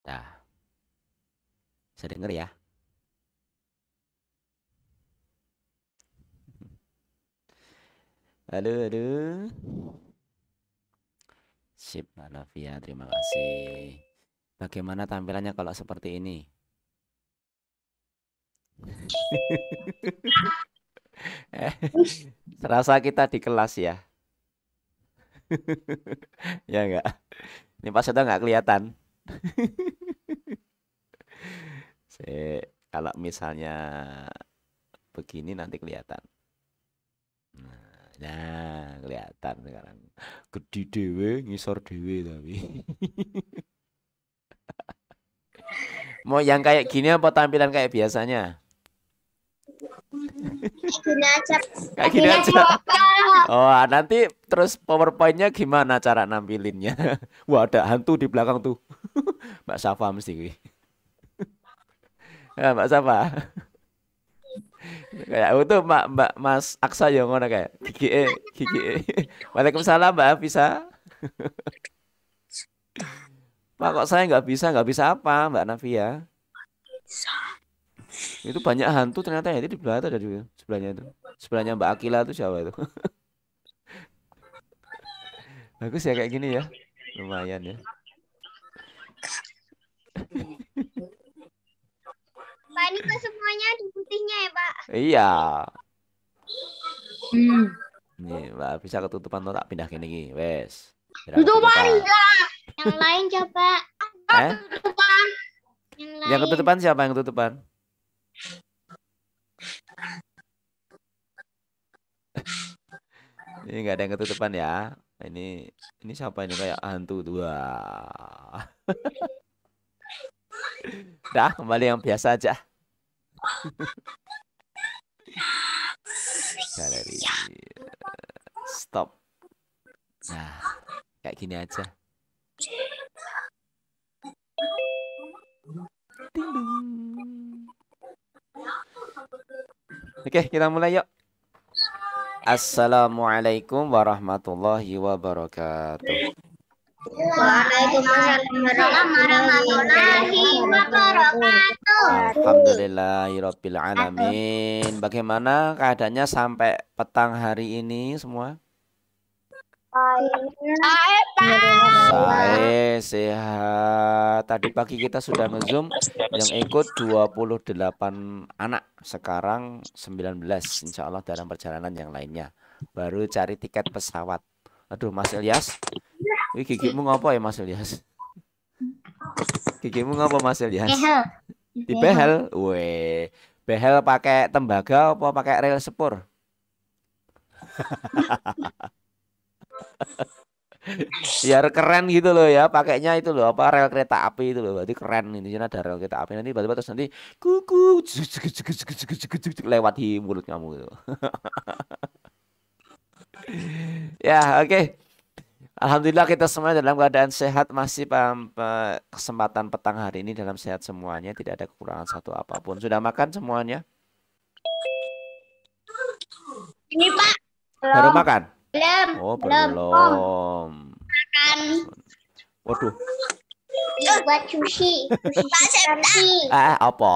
Nah, saya denger ya. Aduh, aduh. Sip, Mbak Novia, terima kasih. Bagaimana tampilannya kalau seperti ini? Eh, serasa kita di kelas ya. Ya enggak? Ini pas udah nggak kelihatan. Kalau misalnya begini nanti kelihatan. Nah, kelihatan sekarang. Gede dewe, ngisor dewe tapi. Mau yang kayak gini apa tampilan kayak biasanya? Gini aja. Kayak gini aja. Oh, nanti terus PowerPoint-nya gimana cara nampilinnya? Wah, ada hantu di belakang tuh. Mbak Safa mesti. Ya, Mbak Safa. Kayak itu Mbak Mas Aksa yang ngono kayak gigi. Waalaikumsalam Mbak bisa. Pak kok saya nggak bisa apa Mbak Navia? Itu banyak hantu ternyata ya, itu di belakang ada juga sebelahnya itu. Sebelahnya Mbak Akila itu siapa itu? Bagus ya kayak gini ya. Lumayan ya. Pak, ini kok semuanya ada putihnya ya, Pak? Iya. Nih, Mbak bisa ketutupan tuh tak pindah gini. Wes. Tutupan lah. Yang lain coba. Tutupan. Yang ketutupan siapa yang ketutupan? Ini nggak ada yang ketutupan ya. Ini siapa ini kayak hantu dua. Dah, kembali yang biasa aja. Galeri. Stop. Nah, kayak gini aja. Ding ding. Oke, kita mulai yuk. Assalamualaikum warahmatullahi wabarakatuh. Waalaikumsalam warahmatullahi wabarakatuh. Alhamdulillahirabbil alamin. Bagaimana keadaannya sampai petang hari ini semua? Saya sehat. Tadi pagi kita sudah nge-zoom yang ikut 28 anak. Sekarang 19 insya Allah dalam perjalanan yang lainnya. Baru cari tiket pesawat. Aduh Mas Ilyas. Wih, gigimu ngapa ya Mas Ilyas? Gigimu ngapa Mas Ilyas? Dibehel. Weh. Behel pakai tembaga apa pakai rel sepur? Biar keren gitu loh ya, pakainya itu loh apa rel kereta api itu loh, berarti keren ini ada rel kereta api nanti tiba-tiba terus nanti kuku lewat di mulut kamu gitu. Ya oke. Alhamdulillah kita semua dalam keadaan sehat, masih kesempatan petang hari ini dalam sehat semuanya, tidak ada kekurangan satu apapun. Sudah makan semuanya? Ini Pak. Baru makan? Belum. Oh belum. Makan. Waduh. Ini buat sushi. Pak Septa. Apa?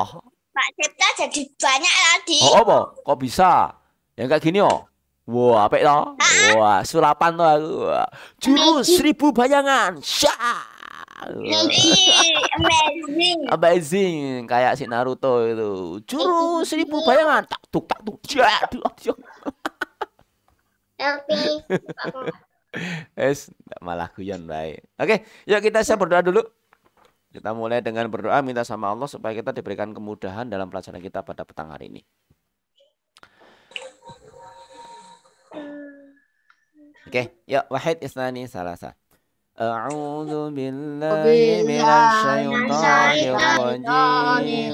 Pak Septa jadi banyak tadi. Oh apa? Kok bisa? Yang kayak gini oh? Wah, apik toh? Wah, sulapan toh aku. Jurus 1000 bayangan. Syah. Amazing. Amazing, kayak si Naruto itu. Jurus 1000 bayangan. Tak tuk tak tuk. Malah guyon baik. Oke, yuk kita siap berdoa dulu. Kita mulai dengan berdoa minta sama Allah supaya kita diberikan kemudahan dalam pelajaran kita pada petang hari ini. Oke, yuk wahid isnani salasa. A'udzu billahi minasyaitonir rajim.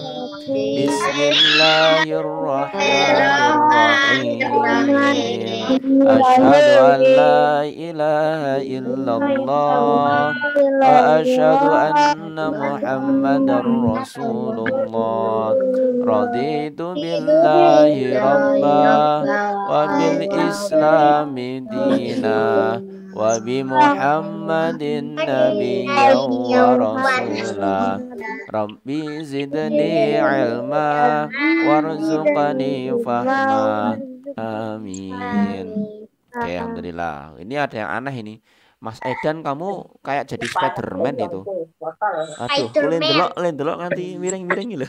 Bismillahirrahmanirrahim. Asyhadu an la ilaha illallah wa asyhadu anna Muhammadar Rasulullah. Raditu billahi rabba wa bil islami dina wa bi Muhammadin nabiyyan wa rasula rabbi zidni ilma warzuqni fahma amin. Oke, alhamdulillah. Ini ada yang aneh ini. Mas Edan, kamu kayak jadi Spiderman itu. Aduh, lendelok nanti miring-miring lho.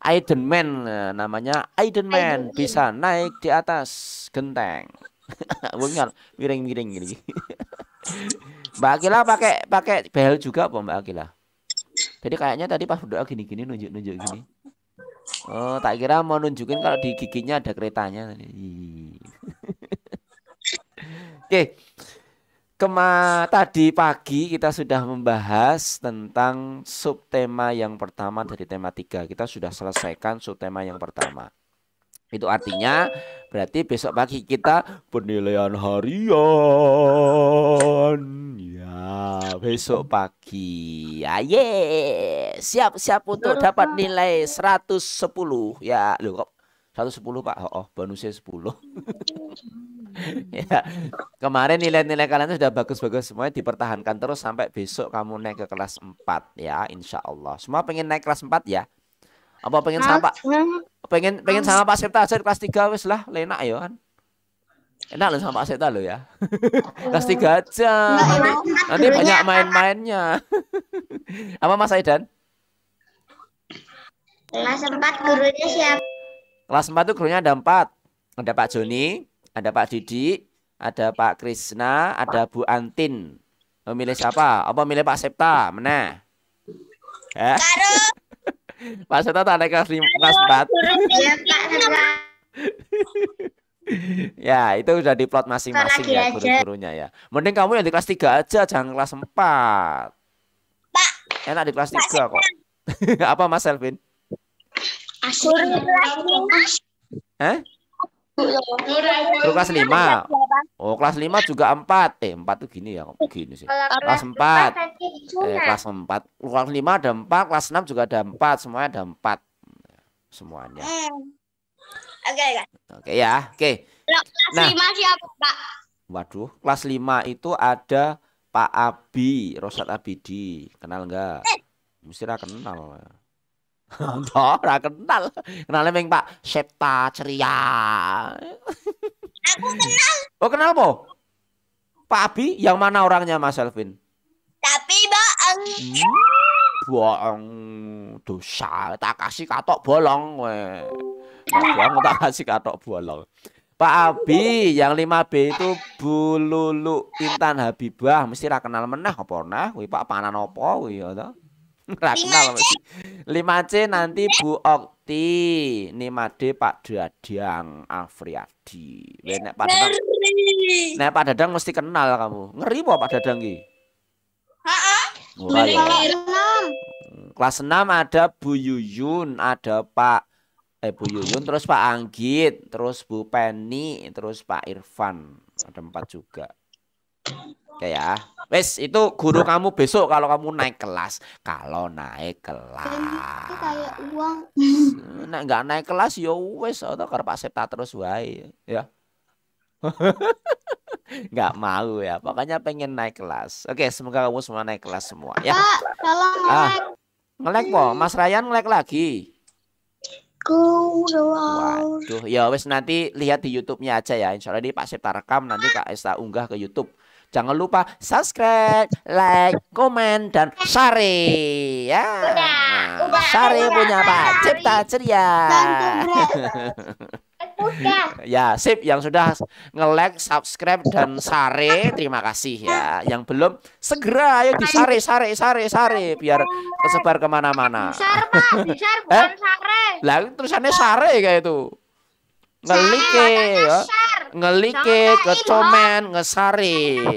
Iron Man namanya Iron Man, bisa naik di atas genteng. Miring-miring gini. Mbak Akila pakai behel juga apa Mbak Akila? Jadi kayaknya tadi pas berdoa gini-gini nunjuk-nunjuk gini. Oh, tak kira mau nunjukin kalau di giginya ada keretanya. Oke. Tadi pagi kita sudah membahas tentang subtema yang pertama dari tema 3. Kita sudah selesaikan subtema yang pertama. Itu artinya berarti besok pagi kita penilaian harian. Ya, besok pagi. Ya, siap untuk dapat nilai 110. Ya, loh kok 110 Pak? Oh, bonusnya 10. Ya, kemarin nilai-nilai kalian sudah bagus-bagus semuanya, dipertahankan terus sampai besok kamu naik ke kelas 4 ya, insya Allah. Semua pengen naik kelas 4 ya? Apa pengen sama Pak? Pengen sama Pak Septa aja kelas 3 wis lah, enak ya kan? Enak loh sama Pak Septa lo ya. Kelas 3 aja. Nanti banyak main-mainnya. Apa Mas Aidan? Kelas 4 gurunya siapa? Kelas 4 itu gurunya ada 4. Ada Pak Joni, ada Pak Didi, ada Pak Krisna, ada Bu Antin. Memilih siapa? Apa milih Pak Septa? Mana? Pak Septa tak naik kelas 4. Ya, itu udah diplot masing-masing ya guru-gurunya ya. Mending kamu yang di kelas 3 aja, jangan kelas 4. Pak, enak di kelas 3 kok. Apa Mas Selvin? Guru kelas 5. Oh, kelas 5 juga 4. 4 tuh gini ya, kok begini sih. Kelas 4. Kelas 4. Kelas 5 ada 4, kelas 6 juga ada 4, semuanya ada 4. Semuanya. Oke ya, oke. Kelas 5 siapa, Pak? Waduh, kelas 5 itu ada Pak Abi, Rosat Abidi. Kenal enggak? Mesti ra kenal. Ora kenal. Kenalnya meng Pak Septa ceria. Aku kenal. Oh, kenal po? Pak Abi yang mana orangnya Mas Elvin? Tapi bohong. Bohong dosa. Tak kasih katok bolong we. Bohong tak kasih katok bolong. Pak Abi yang 5B itu Bu Lulu Intan Habibah, mesti ra kenal meneh apa nah kuwi Pak panan apa kuwi ya to? Ra kenal mesti. 5C nanti Bu Okti, 5D Pak Dadang Afriadi. Nek Pak Dadang mesti kenal kamu. Ngeri apa Pak Dadang ki? Heeh. Kelas 6 ada Bu Yuyun, ada Bu Yuyun, terus Pak Anggit, terus Bu Penny, terus Pak Irfan. Ada 4 juga. Oke ya. Wes, itu guru kamu besok kalau kamu naik kelas. Kalau naik kelas. Kayak uang. Nek enggak naik kelas ya wes atau karo Pak Septa terus wae ya. Enggak mau ya. Pokoknya pengen naik kelas. Oke, semoga kamu semua naik kelas semua ya. Pak, tolong ngelek. Ngelek po, Mas Ryan ngelek lagi. Waduh, ya wes nanti lihat di YouTube-nya aja ya. Insya Allah di Pak Septa rekam nanti Kak Esta unggah ke YouTube. Jangan lupa subscribe, like, komen, dan share ya. Share punya Pak Cipta Ceria. Ya, sip yang sudah nge-like, subscribe, dan share, terima kasih ya. Yang belum segera ayo di share biar tersebar kemana-mana. Share, Pak. Share bukan share. Lah tulisannya share kayak itu. Ngelike ya. Ngelike ke komen ngesare.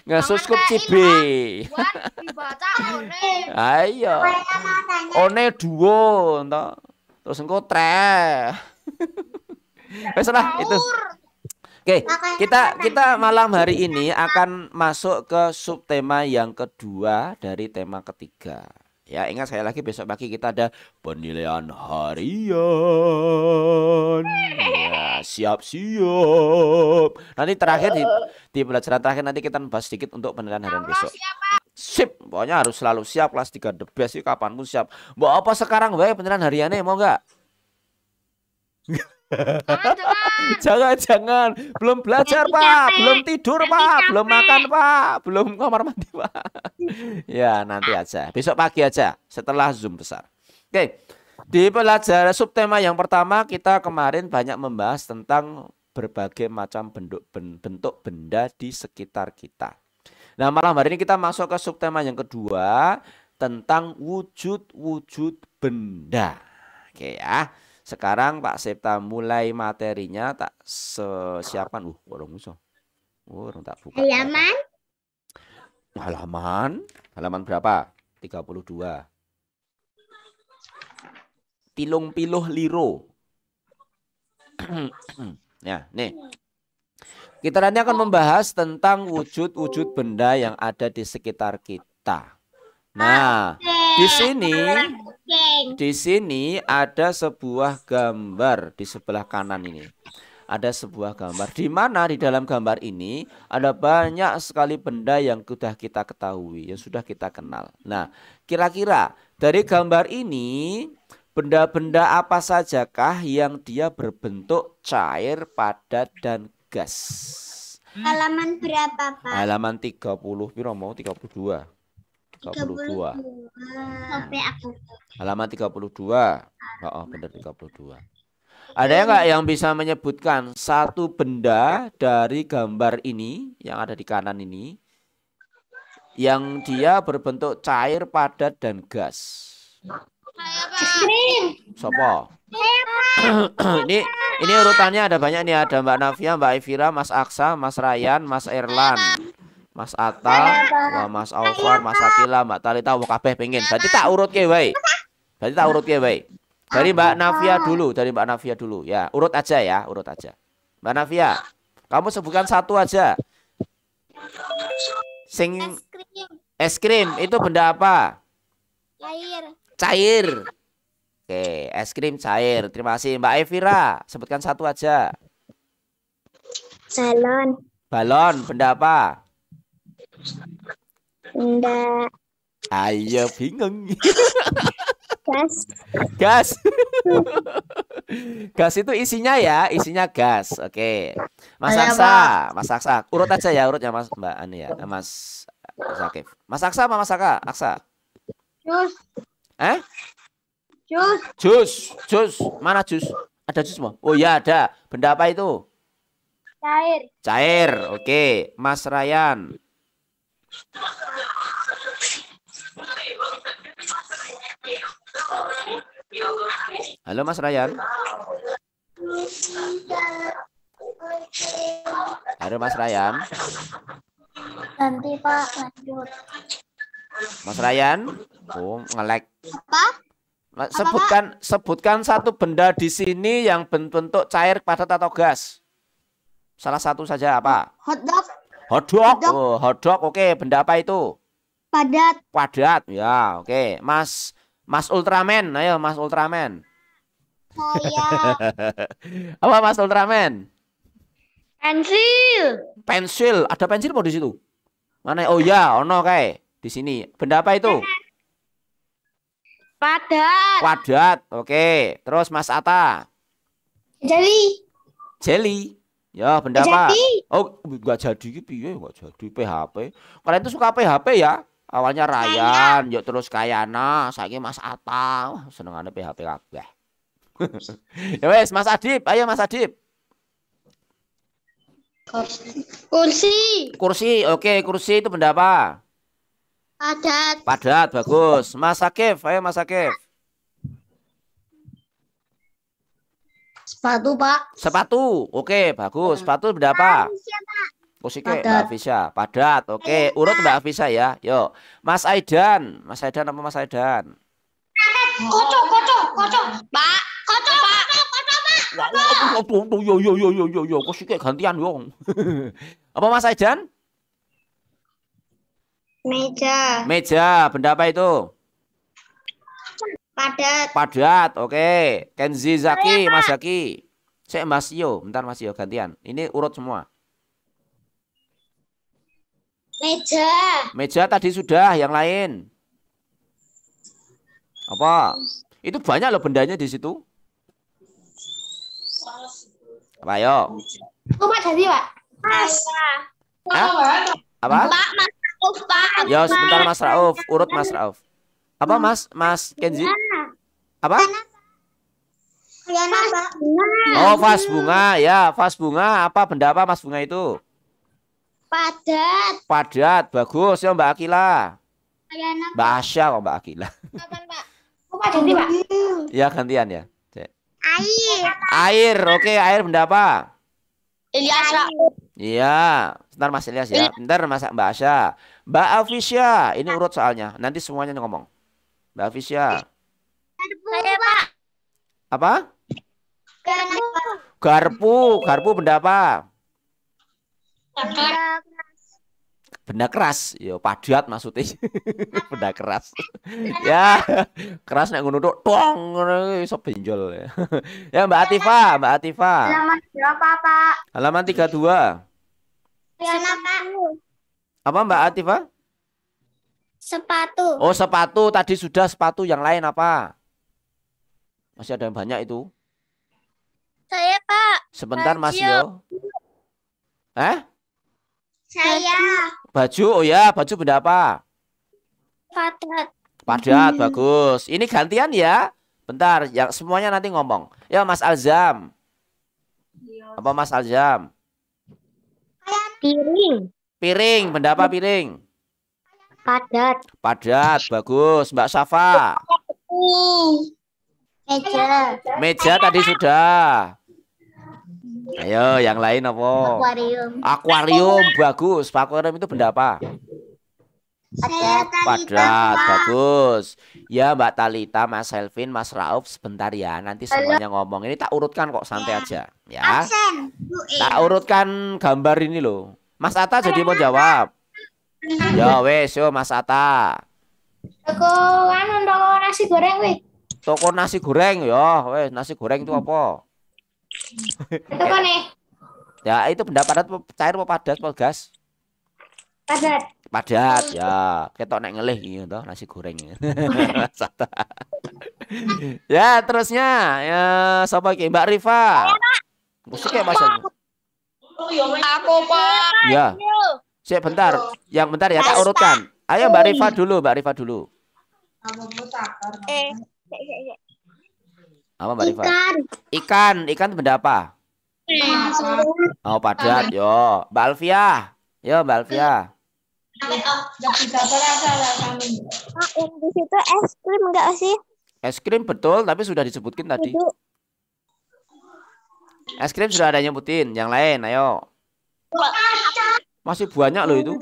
Nge-subscribe cibe. Ayo. One duo ento. Terus engko tre. Wes lah itu. Oke, kita malam hari ini akan masuk ke subtema yang kedua dari tema ketiga. Ya, ingat sekali lagi besok pagi kita ada penilaian harian. Ya, siap-siap. Nanti terakhir di pelajaran terakhir nanti kita bahas sedikit untuk penilaian harian besok. Sip, pokoknya harus selalu siap kelas 3 the best sih kapanpun siap. Mau apa sekarang bae penilaian hariannya mau enggak? Jangan, belum belajar Pak, belum tidur Pak, belum makan Pak, belum kamar mandi Pak. Ya nanti aja, besok pagi aja setelah Zoom besar. Oke, di pelajaran subtema yang pertama kita kemarin banyak membahas tentang berbagai macam bentuk benda di sekitar kita. Nah malam hari ini kita masuk ke subtema yang kedua tentang wujud-wujud benda. Oke ya. Sekarang Pak Septa mulai materinya tak siapkan. Orang musuh. Orang tak buka. Halaman berapa? 32. Pilung-piluh liro. Ya, nih. Kita nanti akan membahas tentang wujud-wujud benda yang ada di sekitar kita. Nah, di sini ada sebuah gambar di sebelah kanan ini. Ada sebuah gambar di mana di dalam gambar ini ada banyak sekali benda yang sudah kita ketahui, yang sudah kita kenal. Nah, kira-kira dari gambar ini benda-benda apa sajakah yang dia berbentuk cair, padat, dan gas? Halaman berapa, Pak? Halaman 30, piro mau 32. 32. Sampai aku. Halaman 32. Oh, benar 32. Ada nggak yang bisa menyebutkan satu benda dari gambar ini yang ada di kanan ini yang dia berbentuk cair, padat, dan gas? Sopo? Ini urutannya ada banyak nih, ada Mbak Navia, Mbak Evira, Mas Aksa, Mas Ryan, Mas Erlan, Mas Atta, Mas Aufar, Mas Akila, Mbak Talita, wong kabeh pengen. Berarti tak urut ke wae. Dari Mbak Navia dulu, ya. Urut aja ya, urut aja. Mbak Navia, kamu sebutkan satu aja. Es krim itu benda apa? Cair. Oke, es krim cair. Terima kasih Mbak Evira. Sebutkan satu aja. Balon, benda apa? Benda Ayo bingung. gas. Gas itu isinya ya, isinya gas. Oke. Mas Aksa, urut aja ya, urutnya Mas Mbak Ani ya, Mas Zakif. Mas Aksa apa Mas Aksa? Jus. Mana jus? Ada jus mau? Oh ya ada. Benda apa itu? Cair. Oke. Mas Ryan. Halo Mas Ryan. Nanti Pak lanjut. Mas Ryan. Oh, ngelek. Apa? Sebutkan satu benda di sini yang bentuk cair, padat atau gas. Salah satu saja apa? Hotdog. Oh, hotdog. Oke, benda apa itu? Padat. Ya, oke. Mas Ultraman. Ayo, Mas Ultraman. Apa Mas Ultraman? Pensil. Ada pensil mau di situ? Mana? Oh ya, ono kayak di sini. Benda apa itu? Padat. Oke. Terus Mas Atta. Jelly. Ya, benda apa? Oh, enggak jadi piye, enggak jadi PHP. Kalian tuh suka PHP ya? Awalnya Ryan, yuk terus Kayana, saiki Mas Atta. Wah, senengane PHP kabeh. Ya wes, Mas Adip, ayo Mas Adip. Kursi. Oke, kursi itu benda apa? Padat, bagus. Mas Akif, ayo Mas Akif. Sepatu. Oke, bagus. Sepatu benda apa? Kusike Mbak Afisa. Padat. Oke, urut Mbak Afisa ya. Yuk. Mas Aidan apa Mas Aidan? Kocok. Pak. Yo. Kusike gantian yo. Apa Mas Aidan? Meja. Benda apa itu? Padat. Padat. Oke. Kenzi, Zaki, Mas Zaki. Saya Mas Yo, bentar Mas Yo gantian. Ini urut semua. Meja. Meja tadi sudah, yang lain. Apa? Itu banyak loh bendanya di situ. Apa yo? Pak jadi Pak. Mas. Hah? Apa? Pak, Mas Rauf, Pak. Ya sebentar Mas Rauf, urut Mas Rauf. Apa Mas Kenzi? Apa? Oh, vas bunga ya, vas bunga. Apa benda apa Mas bunga itu? Padat. Padat, bagus ya Mbak Akila. Mbak Asya kok Mbak Akila. Kapan Pak? Pak jadi Pak. Ya gantian ya. Air. Air, oke air benda apa? Ilyas Rauf. Iya, bentar Mas Ilyas ya. Bentar Mas Mbak Asya. Mbak Afisya, ini urut soalnya. Nanti semuanya ngomong. Mbak Afisya. Saya Pak. Apa? Garpu. Garpu, garpu benda apa? Benda keras, yo padat maksudnya. Benda keras. Ya, keras nek ngono tok tong ngono iso benjol ya. Ya Mbak Atifa, Mbak Atifa. Halaman berapa Pak? Halaman 32. Apa Mbak Atifa? Sepatu. Oh, sepatu tadi sudah, sepatu yang lain apa? Masih ada yang banyak itu. Saya Pak. Sebentar Mas Yo. Saya. Baju, oh ya, baju benda apa? Padat. Padat, bagus. Ini gantian ya. Bentar, yang semuanya nanti ngomong. Ya Mas Alzam. Apa Mas Alzam? Piring. Piring, benda apa piring? Padat. Padat, bagus. Mbak Safa. Meja. Meja tadi sudah. Ayo, yang lain apa? Akuarium. Akuarium, bagus. Akuarium itu benda apa? Padat, bagus. Ya Mbak Talita, Mas Selvin, Mas Rauf, sebentar ya. Nanti semuanya ngomong. Ini tak urutkan kok, santai aja. Ya. Tak urutkan gambar ini loh. Mas Atta jadi mau jawab. Ya wes, yo Mas Atta. Toko nasi goreng weh. Toko nasi goreng ya, wes nasi goreng itu apa? Itu kan nih. Ya itu benda padat, cair apa padat, apa gas? Padat. Padat ya. Ketok nek ngelih gitu nasi goreng. Mas Atta. Ya terusnya ya sapa iki Mbak Rifa. Musik ya Mas. Aku Pak. Ya. Sik bentar. Yang bentar ya tak urutkan. Ayo Mbak Rifa dulu, Mbak Rifa dulu. Apa Mbak Rifa? Ikan benda apa? Oh padat, yo. Mbak Alfiah. Yo Mbak Alfiah. Pak, yang di situ es krim enggak sih? Es krim betul, tapi sudah disebutkin tadi. Es krim sudah ada yang nyebutin. Yang lain, ayo. Masih banyak loh itu.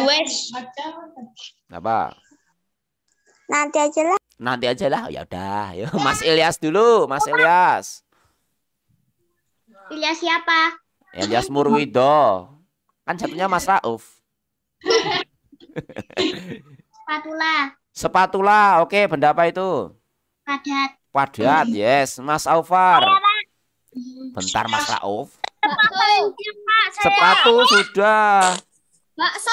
Wes. Apa? Nanti aja lah. Nanti aja lah. Ya udah. Yo, Mas Ilyas dulu, Mas Ilyas. Ilyas siapa? Ilyas Murwido. Kan satunya Mas Rauf. Spatula. Sepatula, oke. Benda apa itu? Padat. Padat, yes. Mas Aufar. Bentar Mas Rauf. Sepatu sudah. Bakso.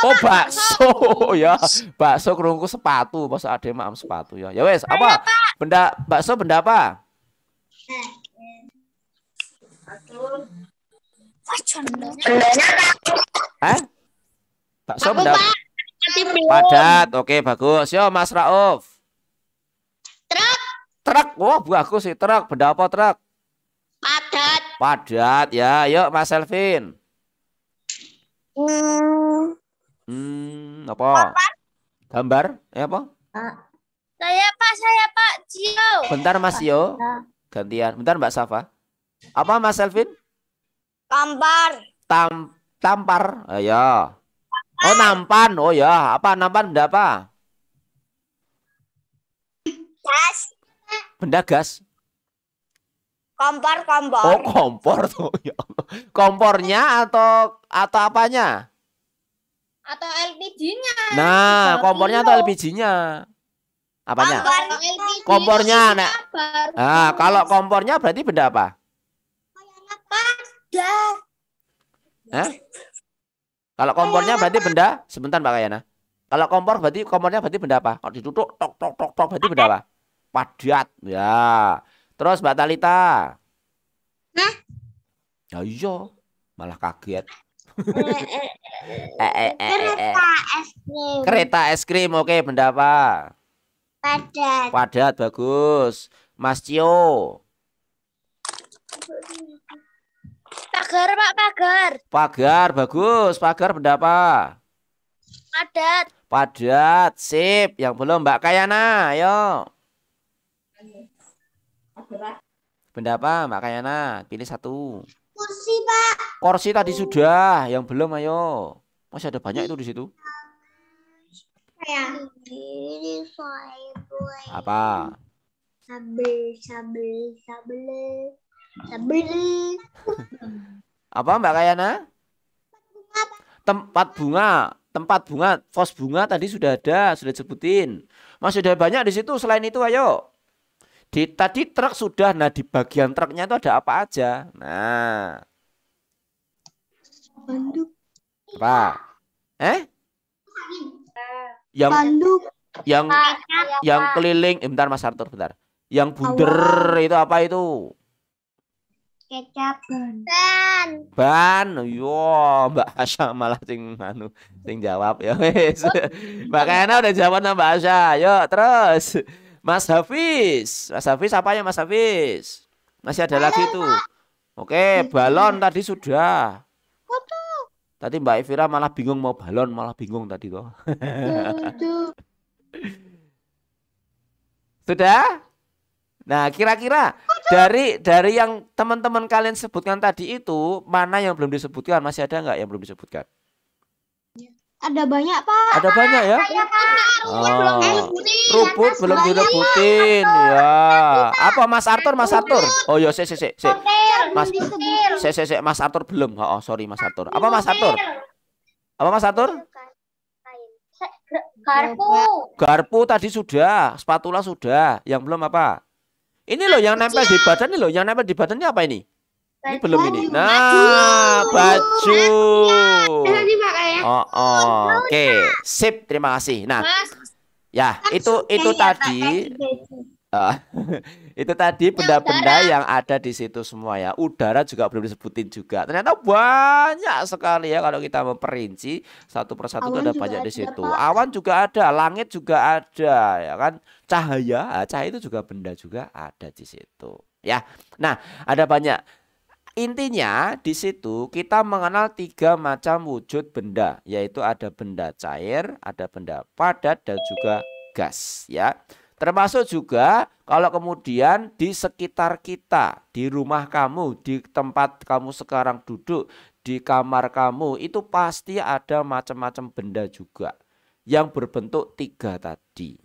Oh bakso ya. Bakso kerungku sepatu. Masa ada maaf sepatu ya. Ya wes apa? Benda bakso benda apa? Bakso benda padat. Oke bagus. Yo Mas Rauf. Truk. Wah bagus sih truk. Benda apa truk? Padat. Padat ya. Yuk Mas Selvin. Apa? Gambar? Apa? Saya Pak Cio. Bentar Mas Yo. Gantian. Bentar Mbak Safa. Apa Mas Selvin? Kampar. Tampar. Ya. Oh nampan. Oh ya. Apa nampan benda apa? Gas. Benda gas. Kompor. Oh kompor tuh. Ya Allah. Kompornya atau apanya? Atau LPG-nya. Nah, kompornya atau LPG-nya? Apanya? LPG Kompornya. Nah, baru kalau kompornya berarti benda apa? padat. Hah? Kalau kompornya berarti benda, sebentar Mbak Kayana. Kalau kompornya berarti benda apa? Kalau ditutup tok tok tok tok berarti benda apa? Padat. Ya. Terus Mbak Talita. Hah? Ya iya, malah kaget. Kereta es krim. Kereta es krim, oke, benda apa? Padat. Padat, bagus. Mas Cio. Pagar, Pak, pagar. Pagar, bagus. Pagar benda apa? Padat. Padat, sip. Yang belum Mbak Kayana, ayo. Benda apa Mbak Kayana? Pilih satu. Kursi, Pak. Kursi tadi sudah, yang belum ayo. Masih ada banyak itu di situ. Apa? Sabel. Apa Mbak Kayana? Tempat bunga, pos bunga tadi sudah ada, sudah sebutin. Masih ada banyak di situ selain itu, ayo. Tadi truk sudah, nah di bagian truknya itu ada apa aja? Nah. Banduk. Apa? Yang Banduk. yang keliling, bentar Mas Arthur, bentar. Yang bunder itu apa itu? Kecap. Ban. Yo, Mbak Asya malah sing jawab ya wes. Mbak Kayana udah jawab sama Mbak Asya. Yuk, terus. Mas Hafiz apa ya Mas Hafiz? Masih ada lagi tuh. Oke, balon tadi sudah. Tadi Mbak Evira malah bingung mau balon, malah bingung tadi tuh. Sudah? Nah, kira-kira dari yang teman-teman kalian sebutkan tadi itu, mana yang belum disebutkan? Masih ada nggak yang belum disebutkan? Ada banyak, Pak. Ada banyak ya? Rumput belum direbutin ya. Apa Mas Arthur? Oh ya, Mas Arthur belum. Oh, sorry Mas Arthur. Apa Mas Arthur? Garpu tadi sudah, spatula sudah. Yang belum apa? Ini loh yang nempel di badan ini loh, yang nempel di badannya apa ini? Ini belum ini. Nah, baju. Oke, sip, terima kasih. Nah, ya itu tadi. Itu tadi benda-benda yang ada di situ semua ya. Udara juga belum disebutin juga. Ternyata banyak sekali ya kalau kita memperinci satu persatu itu ada banyak di situ. Awan juga ada, langit juga ada ya kan. Cahaya itu juga benda juga ada di situ ya. Nah, ada banyak. Intinya di situ kita mengenal 3 macam wujud benda, yaitu ada benda cair, ada benda padat dan juga gas ya. Termasuk juga kalau kemudian di sekitar kita, di rumah kamu, di tempat kamu sekarang duduk, di kamar kamu, itu pasti ada macam-macam benda juga yang berbentuk 3 tadi.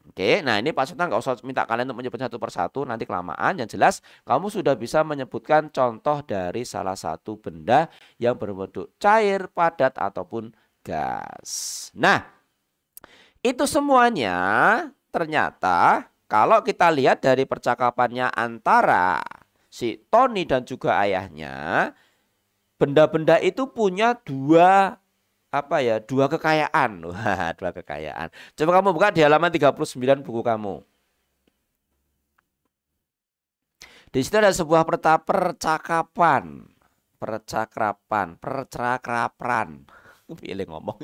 Oke, nah ini Pak Sultan nggak usah minta kalian untuk menyebut satu persatu, nanti kelamaan. Yang jelas kamu sudah bisa menyebutkan contoh dari salah satu benda yang berbentuk cair, padat, ataupun gas. Nah, itu semuanya ternyata kalau kita lihat dari percakapannya antara si Tony dan juga ayahnya, benda-benda itu punya dua kekayaan. Wah, 2 kekayaan. Coba kamu buka di halaman 39 buku kamu. Di situ ada sebuah percakapan. Pilih ngomong.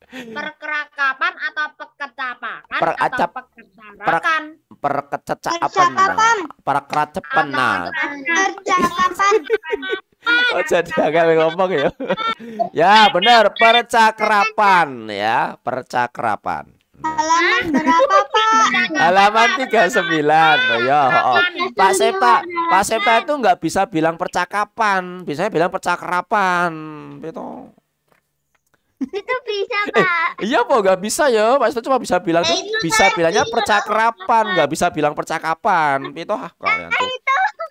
Perkerakapan atau pekecapakan Peracap- atau pekecarakan. Percakapan. Nah. Percakapan. Oh, jadi agak ngomong ya. Ya, benar, percakapan ya, percakapan. Halaman berapa, Pak? Halaman 39. Oh ya, Pak Septa itu nggak bisa bilang percakapan, biasanya bilang percakapan, gitu. Itu bisa, Pak. Iya, po nggak bisa ya, Pak Septa cuma bisa bilang bilangnya percakapan, nggak bisa bilang percakapan, gitu kalian tuh.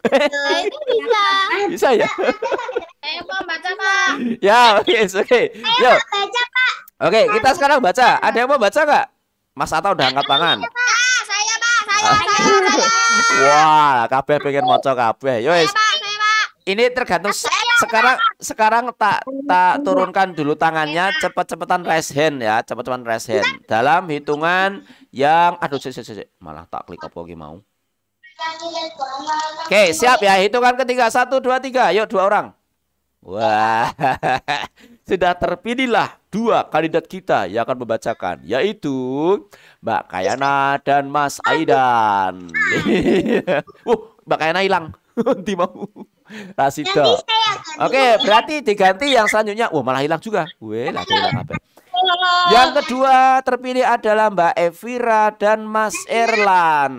Itu bisa. Bisa ya? Mau baca, Pak. Ya, oke. Yuk. Baca, Pak. Oke, kita sekarang baca. Ada yang mau baca nggak? Mas Atta udah angkat tangan. Saya, Pak. Saya. Wah, kabeh pengen maca kabeh. Yo wis. Pak, saya, Pak. Ini tergantung sekarang tak turunkan dulu tangannya, cepet-cepetan raise hand ya, cepet-cepetan raise hand. Dalam hitungan yang aduh malah tak klik apa lagi mau. Oke, siap ya. Hitungan ketiga 1 2 3. Yuk 2 orang. Wah. Sudah terpilihlah 2 kandidat kita yang akan membacakan, yaitu Mbak Kayana dan Mas Aidan. Mbak Kayana hilang. Nanti mau. Rasido. Oke, berarti diganti yang selanjutnya. Malah hilang juga. Lagi hilang apa? Yang kedua terpilih adalah Mbak Evira dan Mas Erlan.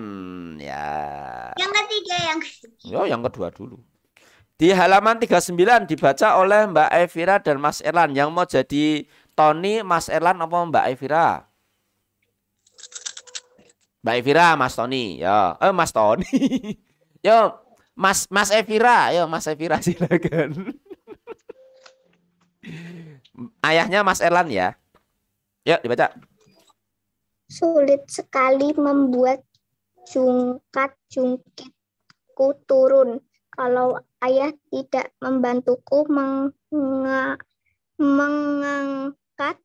Ya. Yang ketiga, Yang kedua dulu. Di halaman 39 dibaca oleh Mbak Evira dan Mas Erlan. Yang mau jadi Tony, Mas Erlan apa Mbak Evira? Mbak Evira, Mas Tony. Ya, Mas Tony. Yo, Mas Evira, ayo Mas Evira silakan. Ayahnya Mas Erlan ya. Yuk dibaca. Sulit sekali membuat jungkat-jungkitku turun. Kalau ayah tidak membantuku mengangkat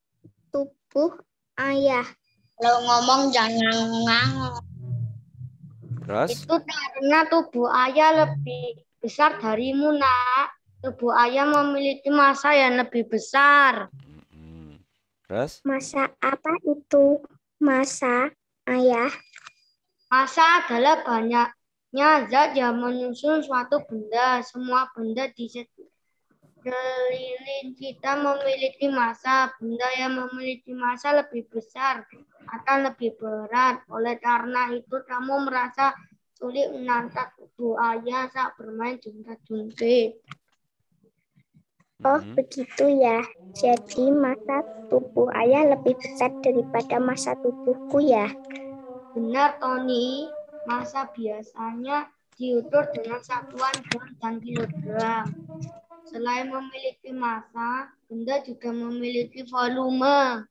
tubuh ayah. Kalau ngomong jangan ngangguk. Terus? Itu karena tubuh ayah lebih besar darimu, Nak. Tubuh ayah memiliki massa yang lebih besar. Terus? Massa apa itu? Massa ayah? Massa adalah banyaknya zat yang menyusun suatu benda. Semua benda di sekeliling kita memiliki massa. Benda yang memiliki massa lebih besar akan lebih berat. Oleh karena itu kamu merasa sulit menangkap tubuh ayah saat bermain jungkat-jungkit. Oh, begitu ya. Jadi massa tubuh ayah lebih besar daripada massa tubuhku ya. Benar, Tony. Massa biasanya diukur dengan satuan gram dan kilogram. Selain memiliki massa, benda juga memiliki volume.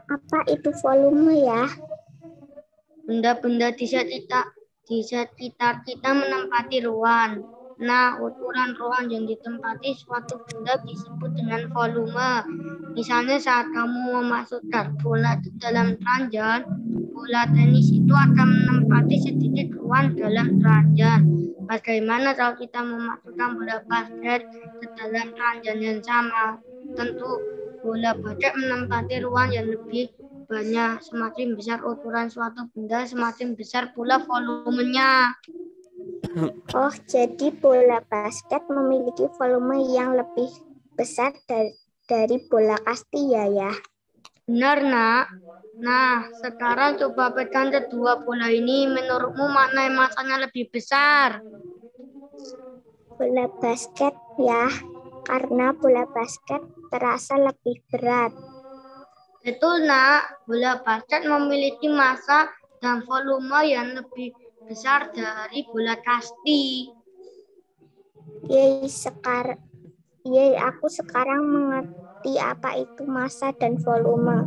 Apa itu volume ya? Benda-benda di sekitar kita menempati ruang. Nah, ukuran ruang yang ditempati suatu benda disebut dengan volume. Misalnya saat kamu memasukkan bola ke dalam keranjang, bola tenis itu akan menempati sedikit ruang dalam keranjang. Bagaimana kalau kita memasukkan bola basket ke dalam keranjang yang sama? Tentu bola basket menempati ruang yang lebih banyak. Semakin besar ukuran suatu benda, semakin besar pula volumenya. Oh, jadi bola basket memiliki volume yang lebih besar dari bola kasti ya? Benar, Nak. Nah, sekarang coba pegang kedua bola ini. Menurutmu mana yang massanya lebih besar? Bola basket ya, karena bola basket terasa lebih berat. Betul, Nak. Bola basket memiliki massa dan volume yang lebih besar dari bola kasti. Aku sekarang mengerti apa itu massa dan volume.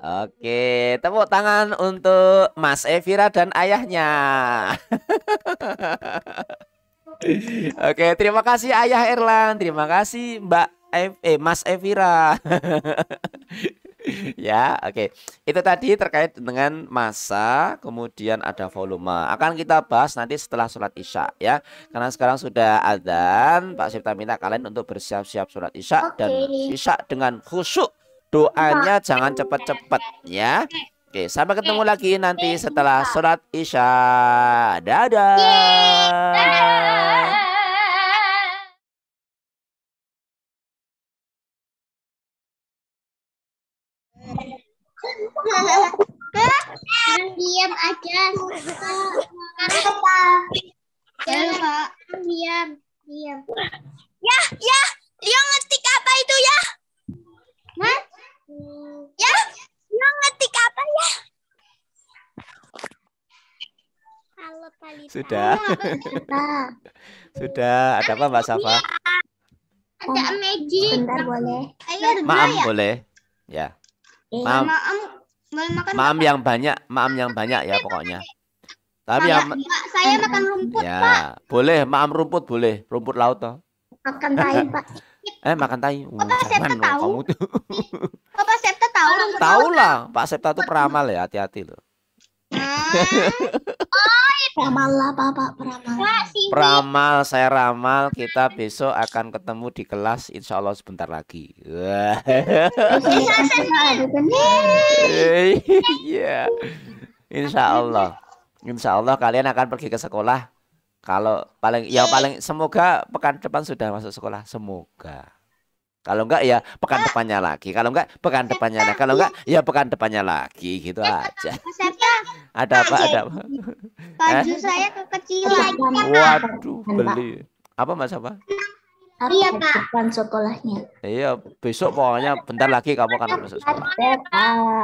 Oke, tepuk tangan untuk Mas Evira dan ayahnya. Oke, terima kasih Ayah Erlan, terima kasih Mas Evira. Ya, oke. Itu tadi terkait dengan massa, kemudian ada volume. Akan kita bahas nanti setelah sholat Isya ya. Karena sekarang sudah adzan, Pak Sipta minta kalian untuk bersiap-siap sholat Isya dan Isya dengan khusyuk. Doanya jangan cepat-cepat ya. Oke, sampai ketemu lagi nanti setelah sholat Isya. Dadah. Diam aja. Diam. Ya, Rio ngetik apa itu ya? Mas? Ya, Rio ngetik apa ya? Halo, Talita. Sudah. Sudah, ada apa Mbak Safa? Ada magic. Bentar boleh. Ayo, Maam boleh. Ya. Maam. Boleh makan Maam yang banyak ya pokoknya. Tapi yang saya makan rumput, ya, Pak. boleh maam rumput boleh, rumput laut toh. Makan tai, Pak. Makan tai. Pak Septa Jangan loh, tahu? kamu tuh. Bapak Septa tahu? Tahu lah, Pak Septa tuh peramal ya, hati-hati loh. Peramal lah, Pak, peramal. Peramal, saya ramal kita besok akan ketemu di kelas insya Allah sebentar lagi. Wah. Iya. Insya Allah kalian akan pergi ke sekolah. Kalau paling semoga pekan depan sudah masuk sekolah, semoga. Kalau enggak ya pekan depannya lagi. Kalau enggak pekan depannya lagi. Kalau enggak ya pekan depannya lagi gitu aja. Ada apa? Baju saya kekecilan. Waduh, beli. Apa Mas apa? Iya, Pak. Depan sekolahnya. Iya, besok pokoknya bentar lagi kamu akan masuk sekolah.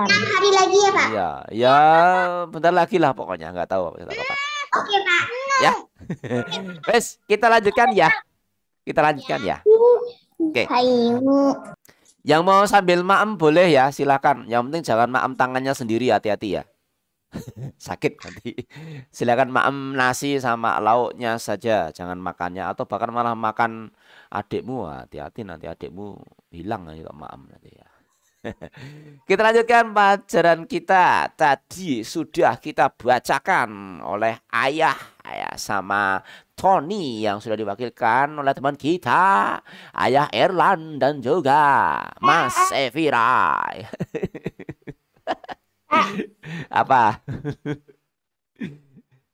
Hari lagi ya, Pak? Iya, ya bentar lagi lah pokoknya, nggak tahu kapan. Oke, Pak. Ya. Wes, kita lanjutkan ya. Oke. Ayo. Yang mau sambil maem boleh ya, silakan. Yang penting jangan maem tangannya sendiri, hati-hati ya. Sakit nanti. Silakan maem nasi sama lauknya saja, jangan makannya atau bahkan malah makan adikmu. Hati-hati nanti adikmu hilang nanti kalau maem nanti ya. Kita lanjutkan pelajaran kita. Tadi sudah kita bacakan oleh ayah sama Tony yang sudah diwakilkan oleh teman kita, Ayah Erlan dan juga Mas Evira. Apa?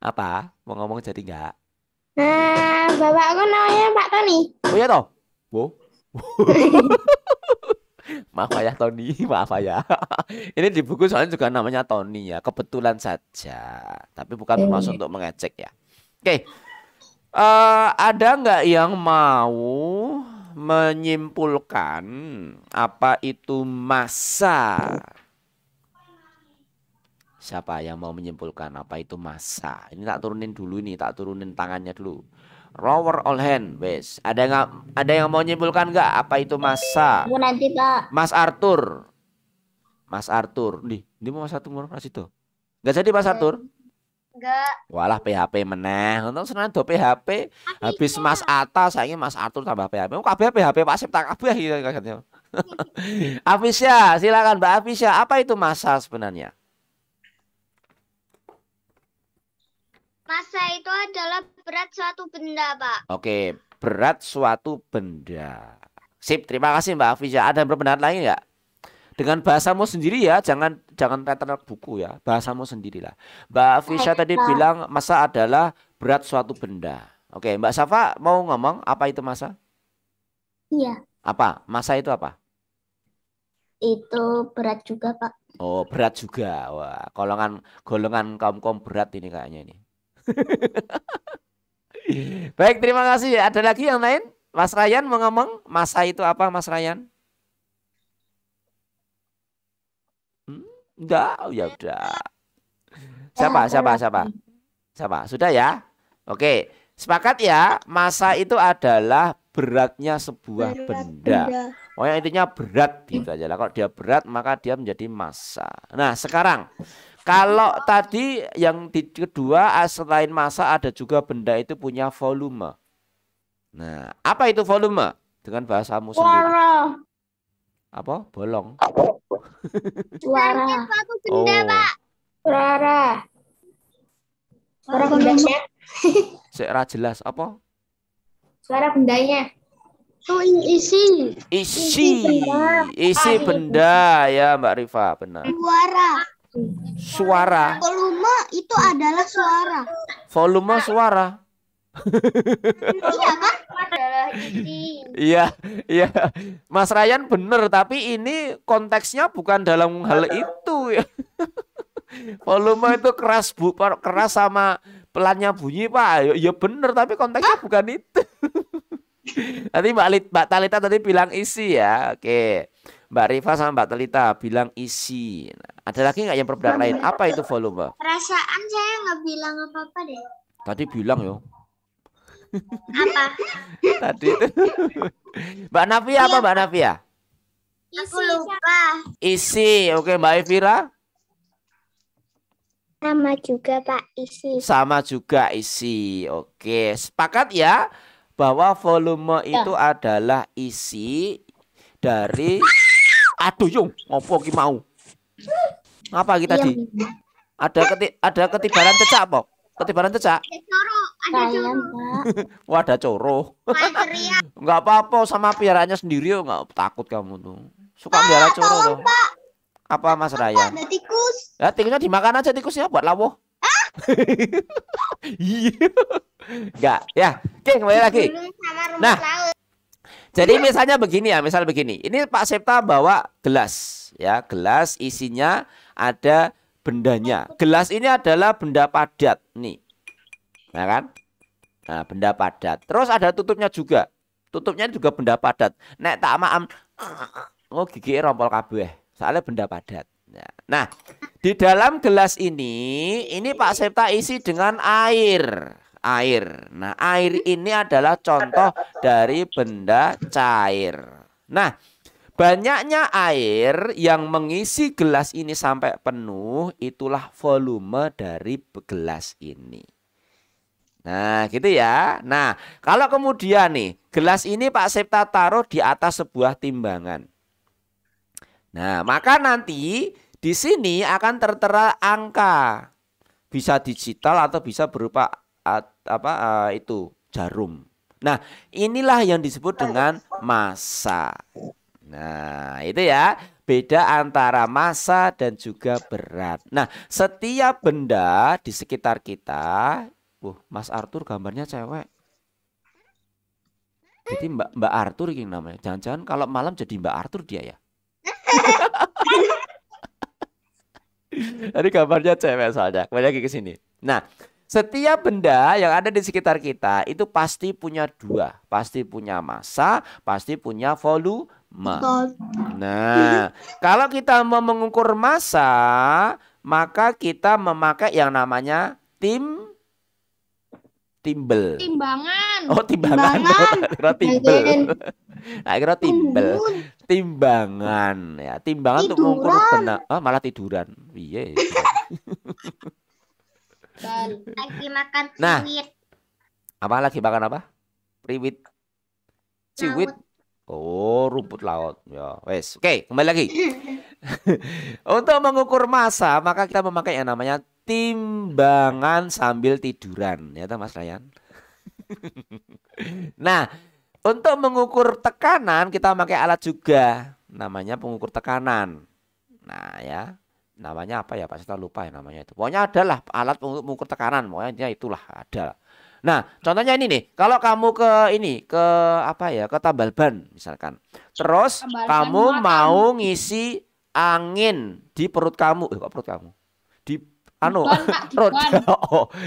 Apa? Mau ngomong jadi enggak? Bapakku namanya Pak Tony. Oh iya toh? Wow. Maaf ya Tony, maaf ya. Ini di buku soalnya juga namanya Tony ya, kebetulan saja. Tapi bukan bermaksud untuk mengecek ya. Oke. Ada nggak yang mau menyimpulkan apa itu massa? Siapa yang mau menyimpulkan apa itu massa? Ini tak turunin dulu nih, tak turunin tangannya dulu. Lower all hand, wes. Ada yang mau menyimpulkan nggak apa itu massa? Nanti, Pak. Mas Arthur, nih, ini mau Mas Arthur Mas itu. Nggak jadi Mas Arthur? Enggak. Walah PHP meneh. Untung senang do PHP. Habis Mas Atta saiki Mas Arthur tambah PHP. Kabeh PHP Pak Septa kabeh gitu katanya. Afisya, silakan Mbak Afisya. Apa itu massa sebenarnya? Massa itu adalah berat suatu benda, Pak. Oke, berat suatu benda. Sip, terima kasih Mbak Afisya. Ada yang berpendapat lain nggak? Dengan bahasamu sendiri ya, jangan tetel buku ya, bahasamu sendirilah. Mbak Afisya tadi bilang massa adalah berat suatu benda. Oke, Mbak Safa mau ngomong apa itu massa? Iya. Apa? Massa itu apa? Itu berat juga, Pak. Oh, berat juga. Wah, golongan kaum berat ini kayaknya ini. Baik, terima kasih. Ada lagi yang lain? Mas Ryan mau ngomong massa itu apa, Mas Ryan? Enggak, oh, ya udah. Siapa? Sudah ya? Oke, sepakat ya. Massa itu adalah beratnya sebuah benda. Oh, yang intinya berat gitu aja lah. Kalau dia berat maka dia menjadi massa. Nah, sekarang kalau tadi yang di kedua selain massa ada juga benda itu punya volume. Nah, apa itu volume? Dengan bahasamu sendiri. Apa? Bolong. Suara. Suatu benda, Pak. Suara bendanya. Secara jelas apa? Suara bendanya. Oh, isi. Isi benda ya Mbak Rifa, benar. Suara. Volume itu adalah suara. Volume suara. Iya kan? Adalah isi. Iya. Mas Ryan bener, tapi ini konteksnya bukan dalam hal itu ya. Volume itu keras sama pelannya bunyi Pak. Ya bener, tapi konteksnya bukan itu. Tadi Mbak Talita tadi bilang isi ya. Oke. Mbak Rifa sama Mbak Talita bilang isi. Nah, ada lagi nggak yang berpendapat lain? Apa itu volume? Perasaan saya nggak bilang apa-apa deh. Tadi bilang yo. Apa? Tadi itu. Mbak Nafia apa Mbak Nafia? Aku lupa. Isi. Oke, Mbak Evira. Sama juga Pak isi. Sama juga isi. Oke, sepakat ya bahwa volume itu adalah isi dari aduh yung ngopo ki mau. Apa kita tadi? Ada ketibaran cecak apa? Ketibaran cecak? Ada coro. Wah, ada coro. Enggak apa-apa sama piaranya sendiri enggak takut kamu tuh. Suka piara coro tuh. Apa Mas Ryan? Ada tikus. Ya, tikusnya dimakan aja tikusnya buat lawuh. Iya. Enggak, ya. Oke, kembali lagi. Nah, jadi misalnya begini ya, misal begini. Ini Pak Septa bawa gelas, ya, gelas isinya ada bendanya. Gelas ini adalah benda padat nih, ya kan? Nah, benda padat. Terus ada tutupnya juga. Tutupnya juga benda padat. Nek tak maam, oh gigi rompol kabeh. Soalnya benda padat. Nah, di dalam gelas ini Pak Septa isi dengan air. Nah, air ini adalah contoh dari benda cair. Nah, banyaknya air yang mengisi gelas ini sampai penuh, itulah volume dari gelas ini. Nah, gitu ya. Nah, kalau kemudian nih, gelas ini Pak Septa taruh di atas sebuah timbangan. Nah, maka nanti di sini akan tertera angka. Bisa digital atau bisa berupa itu jarum. Nah, inilah yang disebut dengan massa. Nah, itu ya, beda antara massa dan juga berat. Nah, setiap benda di sekitar kita, Mas Arthur gambarnya cewek. Jadi Mbak Arthur ini namanya. Jangan-jangan kalau malam jadi Mbak Arthur dia ya. Jadi gambarnya cewek soalnya. Kembali lagi ke sini. Nah, setiap benda yang ada di sekitar kita itu pasti punya dua. Pasti punya massa, pasti punya volume. Nah, kalau kita mau mengukur massa, maka kita memakai yang namanya timbel. Timbangan. Oh, timbangan. Kira timbel. Nah, kira timbel. Timbangan ya. Timbangan untuk mengukur benda. Oh, malah tiduran. Iya. Lagi makan Nah, ciwit. apa lagi makan apa? Priwit. Ciwit. Oh, rumput laut. Ya, wes. Oke, kembali lagi. Untuk mengukur massa, maka kita memakai yang namanya timbangan sambil tiduran, ya, Mas Ryan. Nah, untuk mengukur tekanan kita pakai alat juga, namanya pengukur tekanan. Nah, ya, namanya apa ya Pak? Saya lupa ya namanya itu. Pokoknya adalah alat pengukur tekanan, pokoknya itulah ada. Nah, contohnya ini nih, kalau kamu ke apa ya, ke tambal ban misalkan. Terus kamu mau ngisi angin di perut kamu. Kok perut kamu? Di roda,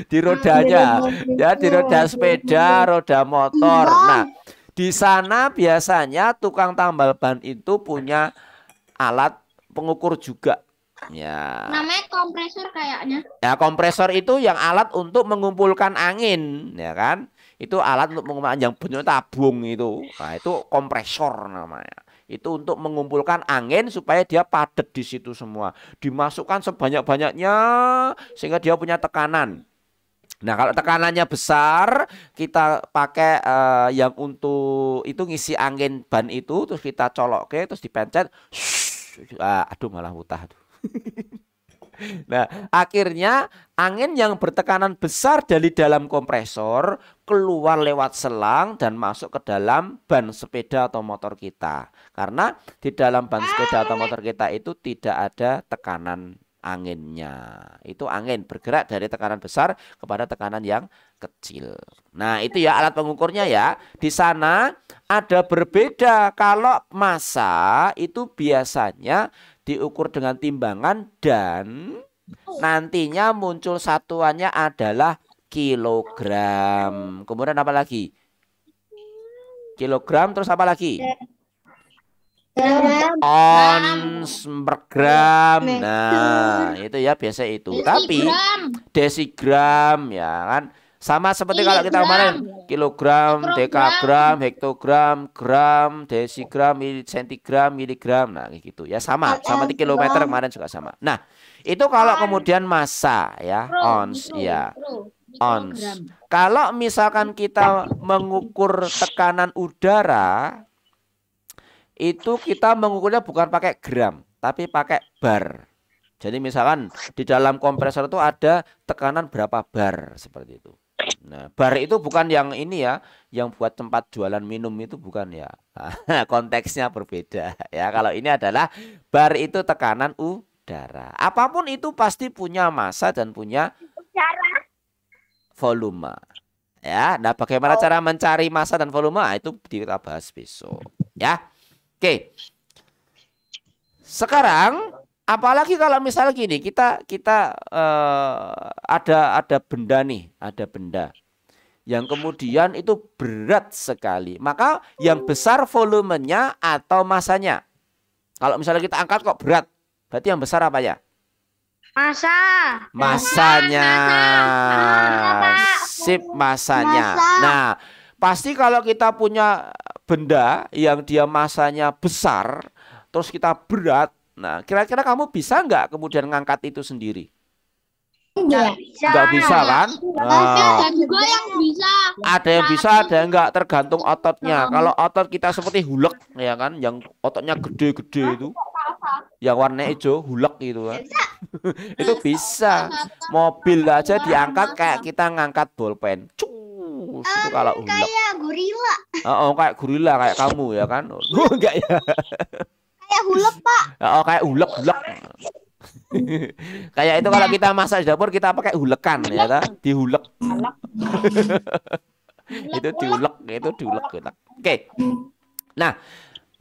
di rodanya. Ya, di roda sepeda, roda motor. Nah, di sana biasanya tukang tambal ban itu punya alat pengukur juga. Ya. Namanya kompresor kayaknya. Ya, kompresor itu yang alat untuk mengumpulkan angin, ya kan? Itu alat untuk mengumpulkan yang bentuknya tabung itu. Nah, itu kompresor namanya. Itu untuk mengumpulkan angin supaya dia padat di situ semua. Dimasukkan sebanyak-banyaknya sehingga dia punya tekanan. Nah, kalau tekanannya besar, kita pakai yang untuk itu ngisi angin ban itu, terus kita colok terus dipencet. Aduh, malah mutah tuh. Nah, akhirnya angin yang bertekanan besar dari dalam kompresor keluar lewat selang dan masuk ke dalam ban sepeda atau motor kita. Karena di dalam ban sepeda atau motor kita itu tidak ada tekanan anginnya. Itu angin bergerak dari tekanan besar kepada tekanan yang kecil. Nah, itu ya alat pengukurnya ya. Di sana ada berbeda. Kalau massa itu biasanya diukur dengan timbangan dan nantinya muncul satuannya adalah kilogram. Kemudian apa lagi? Kilogram, terus apa lagi? Ons per gram. Nah, itu ya biasa itu. Tapi desigram ya kan. Sama seperti kalau kita kemarin kilogram, dekagram, hektogram, gram, desigram, sentigram, miligram. Nah, gitu ya sama seperti kilometer kemarin juga sama. Nah, Itu kalau kemudian massa ya, ons ya. Ons. Kalau misalkan kita mengukur tekanan udara, itu kita mengukurnya bukan pakai gram, tapi pakai bar. Jadi misalkan di dalam kompresor itu ada tekanan berapa bar seperti itu. Nah, bar itu bukan yang ini ya, yang buat tempat jualan minum itu bukan ya. Konteksnya berbeda ya. Kalau ini adalah bar itu tekanan udara. Apapun itu pasti punya massa dan punya volume. Ya, nah bagaimana cara mencari massa dan volume? Nah, itu kita bahas besok. Ya, oke. Sekarang, apalagi kalau misalnya gini, kita ada benda nih, ada benda yang kemudian itu berat sekali. Maka yang besar volumenya atau massanya. Kalau misalnya kita angkat kok berat, berarti yang besar apa ya? Massanya. Sip, massanya. Nah, pasti kalau kita punya benda yang dia massanya besar, terus kita berat, nah kira-kira kamu bisa nggak kemudian ngangkat itu sendiri? Nggak bisa kan? Ada juga yang bisa. Ada yang bisa, ada yang nggak, tergantung ototnya. Kalau otot kita seperti hulek ya kan, yang ototnya gede-gede itu, yang warna hijau, hulek itu kan. Itu bisa. Mobil aja diangkat kayak kita ngangkat bolpen. Cus, itu kalau hulek. Kayak gorila. Kayak gorila, kayak kamu ya kan? Enggak ya? Kayak hulek, Pak. Kayak hulek. Kayak itu kalau kita masak di dapur kita pakai hulekan ya ta? Dihulek. Itu diulek. Oke. Nah,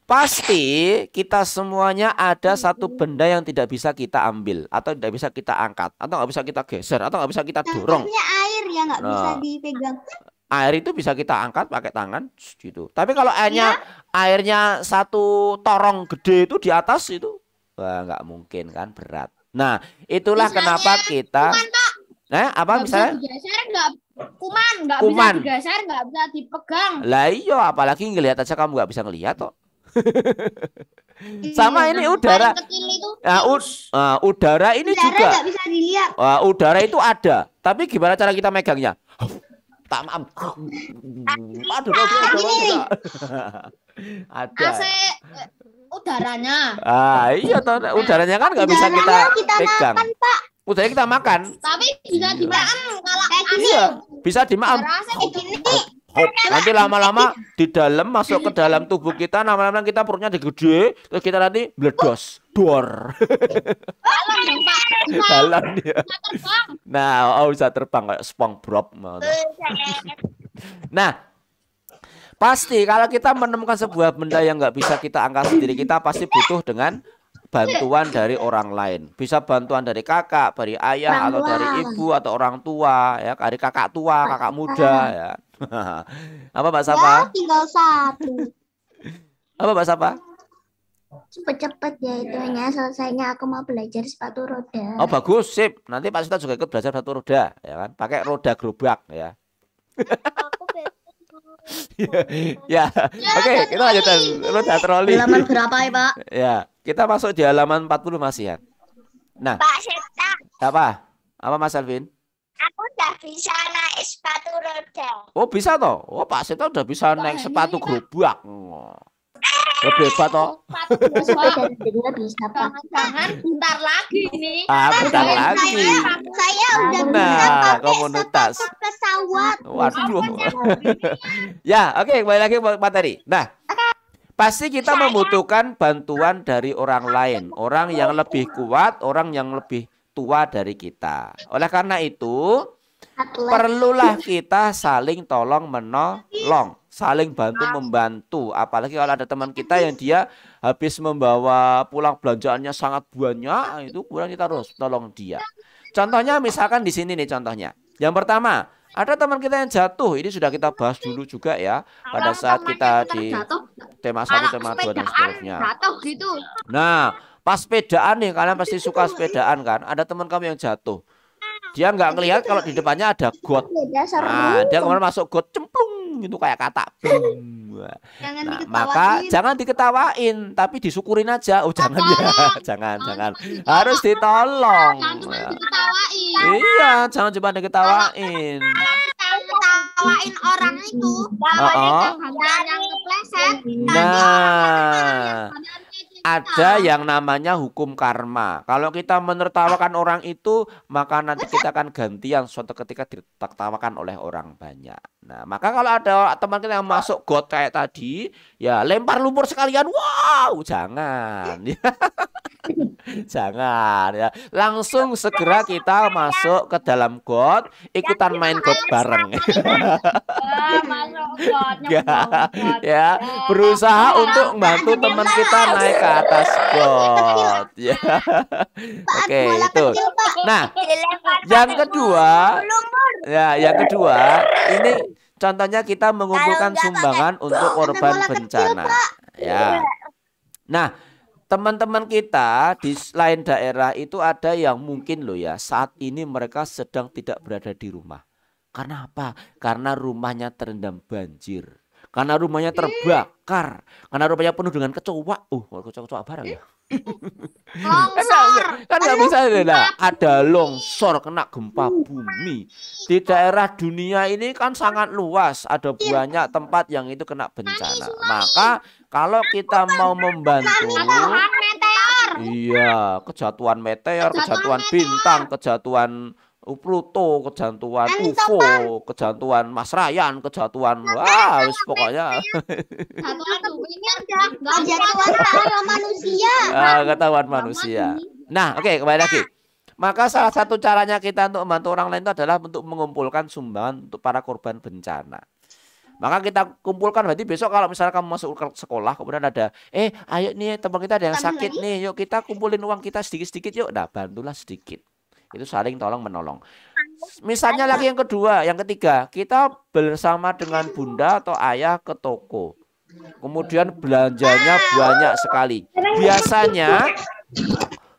pasti kita semuanya ada satu benda yang tidak bisa kita ambil atau tidak bisa kita angkat atau nggak bisa kita geser atau nggak bisa kita dorong. Contohnya air ya nggak bisa dipegang. Air itu bisa kita angkat pakai tangan gitu. Tapi kalau airnya satu torong gede itu di atas itu, wah nggak mungkin kan, berat. Nah, itulah misalnya, kenapa kita apa misalnya? Kuman nggak bisa digeser, nggak bisa dipegang. Lah iya, apalagi ngelihat aja kamu nggak bisa ngelihat kok. Sama ini udara. Nah, udara ini juga. Udara nggak bisa dilihat. Udara itu ada, tapi gimana cara kita megangnya? Aduh, ada. Udaranya. Iya toh, udaranya kan nggak bisa kita pegang. Makan, Pak. Udaranya kita makan. Tapi bisa dimakan kalau kayak gini. Iya, bisa dimakan. Nanti lama-lama di dalam masuk ke dalam tubuh kita, lama-lama kita perutnya gede, terus kita nanti meledos, dor. Balon dia. Nah, bisa terbang kayak SpongeBob. Nah, pasti kalau kita menemukan sebuah benda yang nggak bisa kita angkat sendiri, kita pasti butuh dengan bantuan dari orang lain. Bisa bantuan dari kakak, dari ayah, atau dari ibu, atau orang tua, ya, dari kakak tua, kakak muda, ya. Apa Mbak Safa? Ya, tinggal satu. Apa Mbak Safa? Cepet-cepet ya itu hanya selesainya aku mau belajar sepatu roda. Oh bagus, sip. Nanti Pak Sita juga ikut belajar sepatu roda, ya kan? Pakai roda gerobak, ya. Ya, oke, kita lanjutkan roda troli. Halaman berapa ya Pak? Ya, kita masuk di halaman 40 Mas Ian. Nah, Pak Seta. Apa? Apa Mas Alvin? Aku udah bisa naik sepatu roda. Oh bisa toh? Oh Pak Seta udah bisa naik sepatu gerobak. Lebih hebat toh? Jangan bentar lagi nih. Bentar lagi. Saya udah bisa komunitas pesawat. Waduh. Ya, oke, kembali lagi ke materi. Nah, pasti kita membutuhkan bantuan dari orang lain, orang yang lebih kuat, orang yang lebih tua dari kita. Oleh karena itu, perlulah kita saling tolong menolong, saling bantu membantu. Apalagi kalau ada teman kita yang dia habis membawa pulang belanjaannya sangat banyak, itu kemudian kita harus tolong dia. Contohnya misalkan di sini nih contohnya. Yang pertama, ada teman kita yang jatuh. Ini sudah kita bahas dulu juga ya pada saat kita di tema 1, tema 2 dan seterusnya. Nah, pas sepedaan nih, kalian pasti suka sepedaan kan? Ada teman kamu yang jatuh. Dia nggak ngelihat kalau di depannya ada got. Nah, dia kemarin masuk got cemplung gitu kayak katak. Nah, maka jangan diketawain, tapi disyukurin aja. Oh, jangan ya, jangan. Harus ditolong. Iya, jangan cuma diketawain. Ketawain orang itu, yang kepleset. Nah, ada yang namanya hukum karma. Kalau kita menertawakan orang itu, maka nanti kita akan gantian suatu ketika ditertawakan oleh orang banyak. Nah, maka kalau ada teman kita yang masuk got kayak tadi, ya lempar lumpur sekalian. Wow, jangan. Jangan ya. Langsung segera kita masuk ke dalam got, ikutan main got bareng. Masuk got, ya, berusaha untuk membantu teman kita naik ke atas got. Ya. Oke, itu. Nah, yang kedua, ini contohnya kita mengumpulkan sumbangan untuk korban bencana. Ya. Nah, teman-teman kita di lain daerah itu ada yang mungkin loh ya, saat ini mereka sedang tidak berada di rumah. Karena apa? Karena rumahnya terendam banjir. Karena rumahnya terbakar. Karena rumahnya penuh dengan kecoa. Kecoa barang ya. Kan nggak bisa lah. Ada longsor, kena gempa bumi. Di daerah dunia ini kan sangat luas. Ada banyak tempat yang itu kena bencana. Maka kalau kita mau membantu, iya, kejatuhan meteor, kejatuhan bintang, kejatuhan Pluto, kejatuhan UFO, kejatuhan Mas Ryan, kejatuhan pokoknya kejatuhan manusia. Nah, oke, kembali lagi. Maka salah satu caranya kita untuk membantu orang lain itu adalah untuk mengumpulkan sumbangan untuk para korban bencana. Maka kita kumpulkan, berarti besok kalau misalnya kamu masuk ke sekolah, kemudian ada, ayo nih teman kita ada yang sakit nih, yuk kita kumpulin uang kita sedikit-sedikit yuk. Nah, bantulah sedikit. Itu saling tolong menolong. Misalnya lagi yang kedua, yang ketiga, kita bersama dengan bunda atau ayah ke toko. Kemudian belanjanya banyak sekali.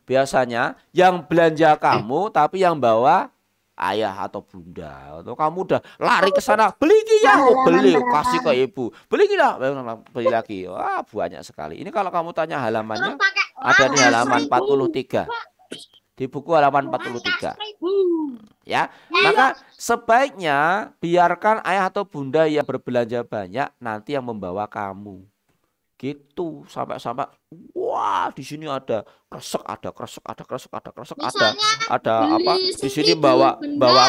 Biasanya yang belanja kamu, tapi yang bawa ayah atau bunda. Atau kamu udah lari ke sana, beli beli, kasih ke ibu. Beli lagi. Wah, banyak sekali. Ini kalau kamu tanya halamannya, ada di halaman 43. Di buku halaman 43. Ya, maka sebaiknya biarkan ayah atau bunda yang berbelanja banyak nanti yang membawa kamu. Gitu, sampai wah, di sini ada kresek, ada apa? Di sini bawa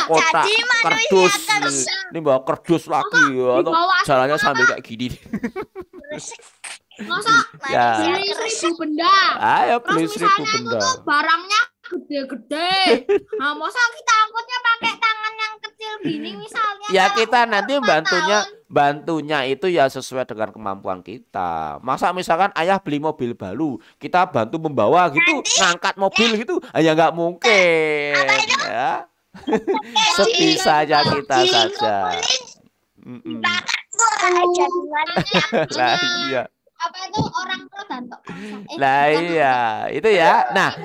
kotak kardus. Ini bawa kardus lagi atau jalannya sambil kayak gini. Masa beli 1.000 benda. Ayo beli 1.000 benda. Barangnya gede-gede. Nah, masa kita angkutnya pakai tangan yang kecil gini misalnya. Ya kita nanti bantunya itu ya sesuai dengan kemampuan kita. Masa misalkan ayah beli mobil baru, kita bantu membawa gitu, ngangkat mobil gitu, ya nggak mungkin. Ya. Sebisanya kita saja. Nah, iya. Apa itu orang tua dan Nah iya, itu ya. Nah,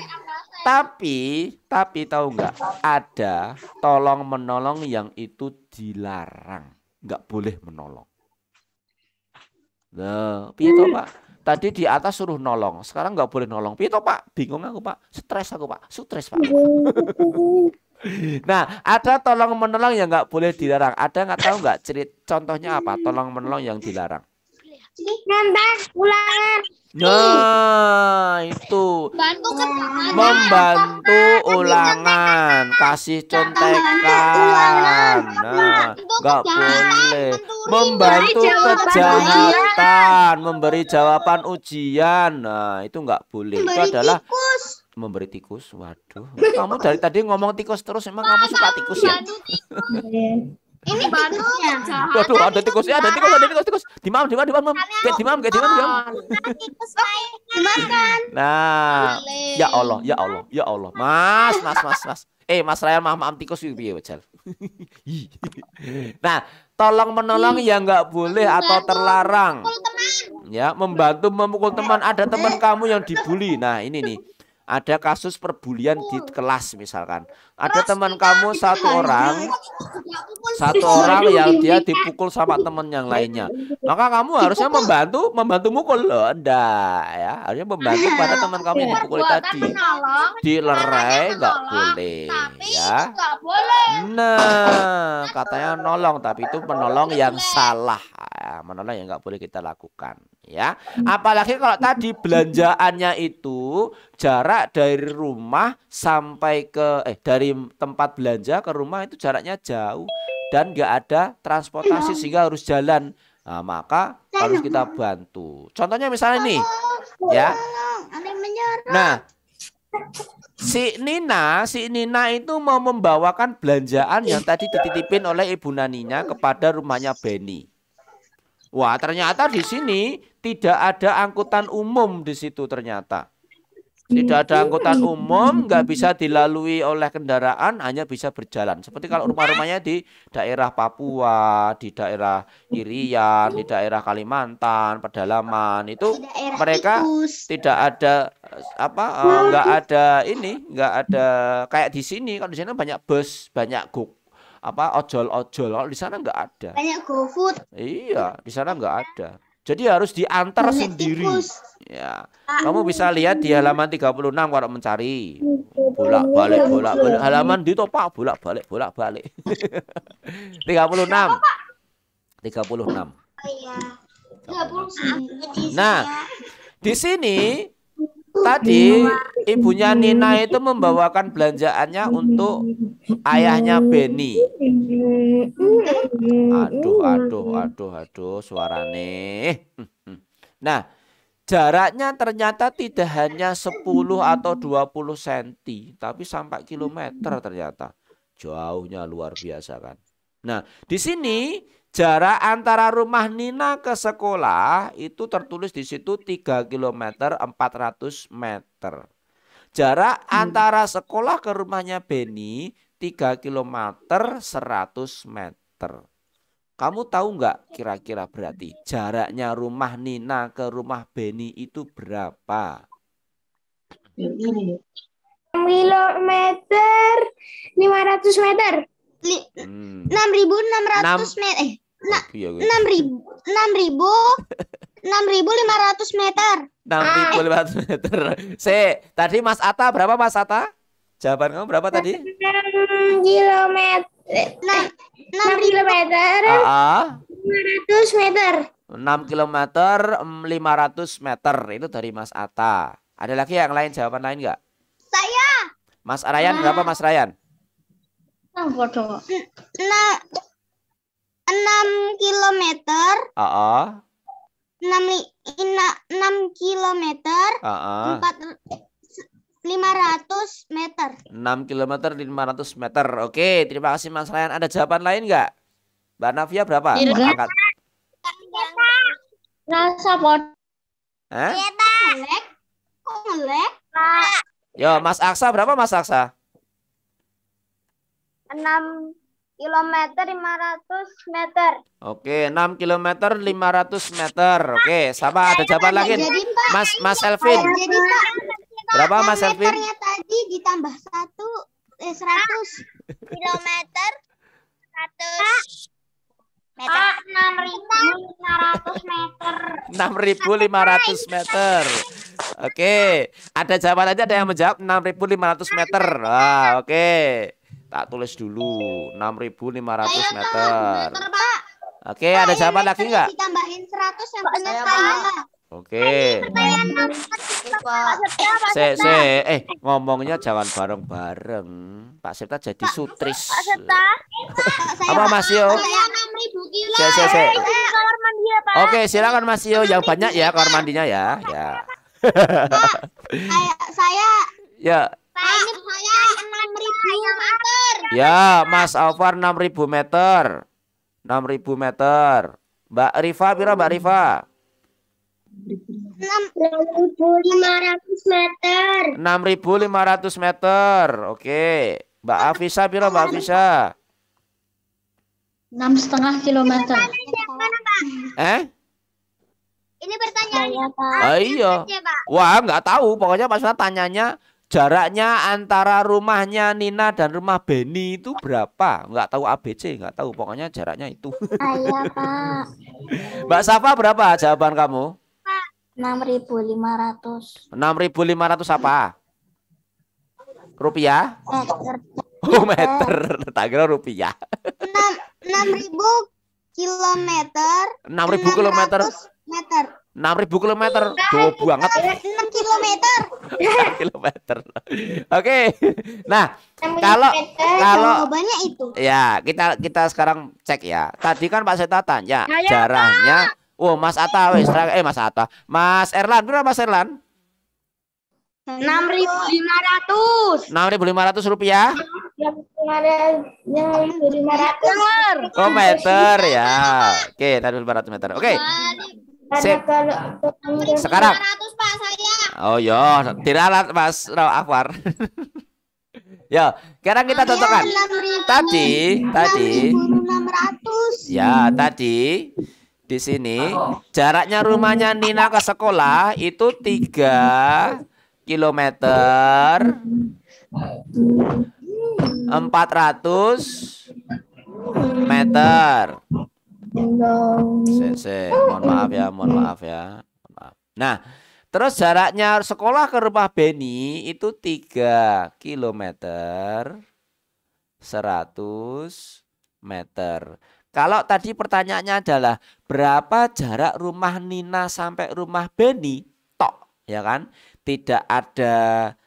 tapi tahu nggak, ada tolong menolong yang itu dilarang, nggak boleh menolong. Nah, piye toh, Pak? Tadi di atas suruh nolong, sekarang nggak boleh nolong. Piye toh, Pak? Bingung aku, Pak. Stres aku, Pak. Stres, Pak. Nah, ada tolong menolong yang nggak boleh dilarang. Ada nggak tahu nggak contohnya apa? Tolong menolong yang dilarang. Ngantar ulangan. Nah, itu membantu ulangan, kasih contekan. Nah, nggak boleh membantu kejahatan, memberi jawaban ujian. Nah, itu nggak boleh. Itu adalah memberi tikus. Waduh, kamu dari tadi ngomong tikus terus, emang kamu suka tikus ya? Ini bantunya. Waduh, ada tikusnya, ada tikus. Dimam. Nah, ya Allah. Mas. Mas Ryan, maaf tikus piye wajal. Nah, tolong menolong yang nggak boleh atau terlarang. Ya, membantu memukul teman. Ada teman kamu yang dibully. Nah, ini nih. Ada kasus perbulian di kelas misalkan. Ada teman kamu satu orang satu orang yang dia dipukul sama temen yang lainnya. Maka kamu harusnya membantu mukul loh. Enggak ya, harusnya membantu pada teman kamu yang dipukul tadi. Dilerai nggak boleh ya. Nah, katanya nolong, tapi itu menolong yang salah. Ya, menolong yang nggak boleh kita lakukan ya. Apalagi kalau tadi belanjaannya itu jarak dari rumah sampai ke dari tempat belanja ke rumah itu jaraknya jauh dan nggak ada transportasi sehingga harus jalan. Nah, maka harus kita bantu. Contohnya misalnya nih ya. Nah, si Nina itu mau membawakan belanjaan yang tadi dititipin oleh Ibu Naninya kepada rumahnya Beni. Wah, ternyata di sini tidak ada angkutan umum di situ ternyata. Tidak ada angkutan umum, nggak bisa dilalui oleh kendaraan, hanya bisa berjalan. Seperti kalau rumah-rumahnya di daerah Papua, di daerah Irian, di daerah Kalimantan, pedalaman itu mereka tidak ada nggak ada kayak di sini. Kalau di sini banyak bus, banyak ojol-ojol. Kalau di sana nggak ada. Banyak GoFood. Iya, di sana nggak ada. Jadi harus diantar sendiri. Ya, kamu bisa lihat di halaman 36 kalau mencari. Bolak-balik. Halaman di Pak, bolak-balik. 36. 36. Nah, di sini tadi ibunya Nina itu membawakan belanjaannya untuk ayahnya Beni. Aduh, suarane. Nah, jaraknya ternyata tidak hanya 10 atau 20 cm, tapi sampai kilometer ternyata. Jauhnya luar biasa kan. Nah, di sini jarak antara rumah Nina ke sekolah itu tertulis di situ 3 km 400 meter. Jarak antara sekolah ke rumahnya Beni 3 km 100 meter. Kamu tahu nggak kira-kira berarti jaraknya rumah Nina ke rumah Beni itu berapa? Kilometer 500 meter. 6.600 meter. 6.500 meter. 6.500 meter. Tadi Mas Atta berapa Mas Atta? Jawaban kamu berapa tadi? 6 kilometer. 6 kilometer. 500 meter. 6 kilometer 500 meter itu dari Mas Atta. Ada lagi yang lain jawaban lain nggak? Saya. Mas Ryan berapa Mas Ryan? 6 kilometer. 6 kilometer. 500 meter. 6 kilometer 500 meter. Oke, terima kasih Mas Ryan. Ada jawaban lain nggak? Mbak Navia berapa? Angkat. Rasa pot. Ngelek. Yo, Mas Aksa berapa Mas Aksa? 6 kilometer 500 meter. Oke, 6 kilometer 500 meter. Oke, sama ada jawaban lagi. Mas Elvin. Berapa Mas Elvin? Meternya tadi ditambah 100 kilometer 100 meter. 6.500 meter. 6.500 meter. Oke, ada jawaban aja, ada yang menjawab 6.500 meter. Wah, oke. Tak tulis dulu 6.500 meter. Oke, ada jawaban lagi nggak? Ditambahin 100 yang benar saya. Oke. Ngomongnya jangan bareng-bareng. Pak Septa jadi sutris. Apa Mas Yo? Oke, silakan Mas Yo, yang banyak ya kamar mandinya ya. Ya. Saya. Ya. Ini saya 6.000 meter. Ya, Mas Alvar 6.000 meter. 6.000 meter. Mbak Rifa, pira Mbak Rifa? 6.500 meter. 6.500 meter. Oke. Mbak Afisa, pira Mbak Afisa? 6,5 kilometer. Ini pertanyaannya Pak. Iya. Wah, nggak tahu. Pokoknya maksudnya tanyanya jaraknya antara rumahnya Nina dan rumah Beni itu berapa? Nggak tahu ABC, nggak tahu. Pokoknya jaraknya itu. Iya, Pak. Mbak Safa berapa jawaban kamu? 6.500. 6.500 apa? Rupiah? Meter. Oh, meter. Tak kira rupiah. 6.000 kilometer. 6.000 kilometer. Meter. 6.000 kilometer. Jauh banget. 6 kilometer. Kilometer. Oke. Nah, kalau Jawabannya itu. ya kita sekarang cek ya. Tadi kan Pak Seta tanya jaraknya. Oh, Mas Atta Mas Atta. Mas Erlan, berapa Mas Erlan? 6.500. 6.500 rupiah. Yang 500. Oh, meter ya. Oke, tadi 500 meter. Oke. Sip. Sekarang. 500 Pak saya. Oh ya, diralat Mas Afwar. Ya, sekarang kita cocokkan. Tadi 6.600. ya, tadi di sini jaraknya rumahnya Nina ke sekolah itu 3 kilometer 400 meter. Mohon maaf ya. Nah, terus jaraknya sekolah ke rumah Beni itu 3 kilometer 100 meter. Kalau tadi pertanyaannya adalah berapa jarak rumah Nina sampai rumah Beni, tok, ya kan? Tidak ada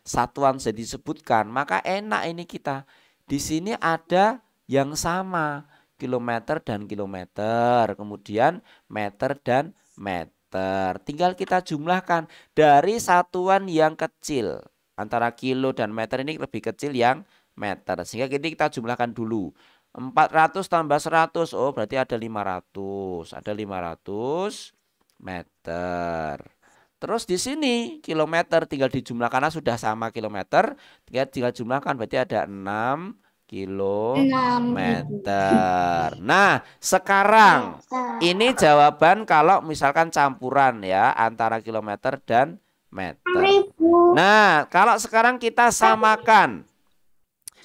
satuan yang disebutkan, maka enak ini kita. Di sini ada yang sama, kilometer dan kilometer, kemudian meter dan meter. Tinggal kita jumlahkan dari satuan yang kecil. Antara kilo dan meter ini lebih kecil yang meter. Sehingga kita jumlahkan dulu. 400 tambah 100, oh berarti ada 500. Ada 500 meter. Terus di sini kilometer tinggal dijumlahkan, karena sudah sama kilometer, tinggal jumlahkan berarti ada 6 kilometer. Nah, sekarang ini jawaban kalau misalkan campuran ya antara kilometer dan meter. Nah, kalau sekarang kita samakan.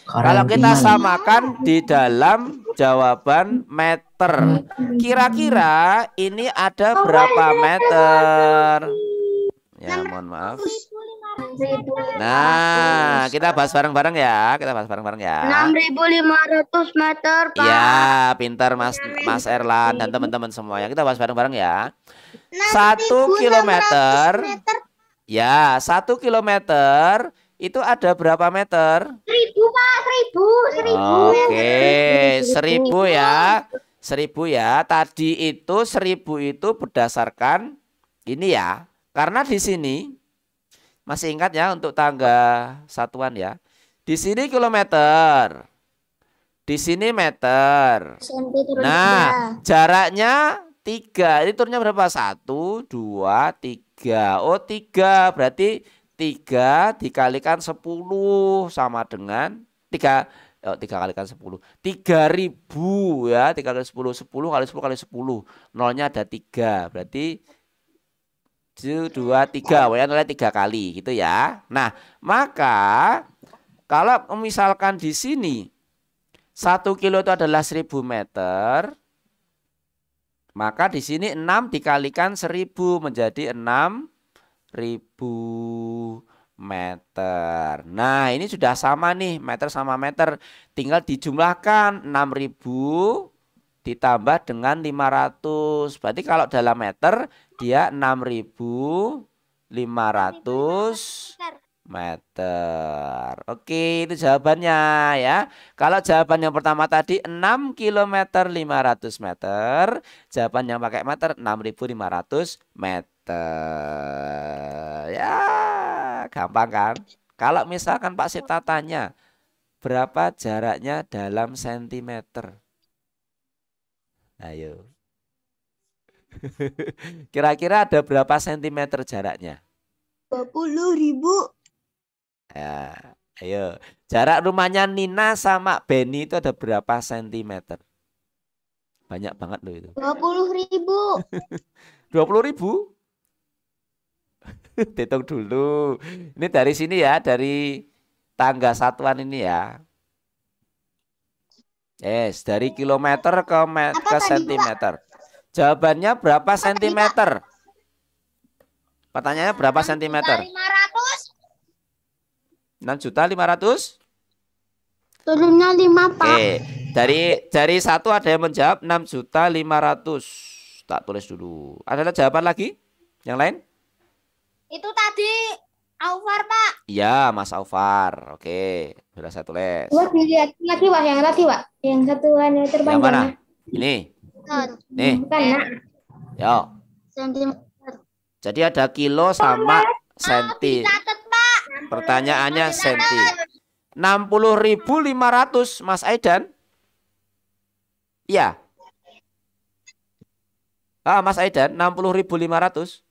Kalau kita samakan di dalam jawaban meter, kira-kira ini ada berapa meter? Ya, mohon maaf. Nah, kita bahas bareng-bareng ya. 6.500 meter, Pak. Ya, pintar Mas Erlan dan teman-teman semua ya. Kita bahas bareng-bareng ya. 1 kilometer. Ya, 1 kilometer itu ada berapa meter? 1.000, Pak. 1.000. Oke, 1.000 ya. 1.000 ya. Tadi itu 1.000 itu berdasarkan ini ya. Karena di sini masih ingat ya untuk tangga satuan ya. Di sini kilometer. Di sini meter. Nah, jaraknya 3. Ini turunnya berapa? 1, 2, 3. Oh, 3. Berarti 3 dikalikan 10 sama dengan 3. 3 kalikan 10. 3.000 ya. 3 kali 10. 10 kali 10 kali 10. Nolnya ada 3. Berarti 1, 2, 3. Pokoknya nolnya 3 kali gitu ya. Nah, maka kalau misalkan di sini 1 kilo itu adalah 1.000 meter, maka di sini 6 dikalikan 1.000 menjadi 6.000 meter. Nah, ini sudah sama nih, meter sama meter. Tinggal dijumlahkan 6.000 ditambah dengan 500. Berarti kalau dalam meter dia 6.500 meter. Oke, itu jawabannya ya. Kalau jawaban yang pertama tadi 6 km 500 meter, jawaban yang pakai meter 6.500 meter. Ya, gampang kan? Kalau misalkan Pak Sipta tanya berapa jaraknya dalam sentimeter? Ayo. Kira-kira ada berapa sentimeter jaraknya? 20.000. Ya, ayo. Jarak rumahnya Nina sama Beni itu ada berapa sentimeter? Banyak banget loh itu. 20.000. 20.000? Hitung dulu. Ini dari sini ya, dari tangga satuan ini ya. Yes, dari kilometer ke sentimeter. Jawabannya berapa sentimeter? Pertanyaannya berapa sentimeter? 6.500.000. Turunnya 5, Pak. Oke, dari satu ada yang menjawab 6.500.000. Tak tulis dulu. Ada jawaban lagi? Yang lain? Itu tadi Aufar, Pak. Iya, Mas Aufar. Oke, sudah saya tulis. Wah, dilihat lagi, Pak. Yang tadi, Pak. Yang satuan yang terpanjang. Yang mana? Ini. Nih. Bukan, Nak. Yo. Sentimeter. Jadi ada kilo sama senti. Catat, Pak. Pertanyaannya senti. 60.500, Mas Aidan. Iya. Mas Aidan, 60.500.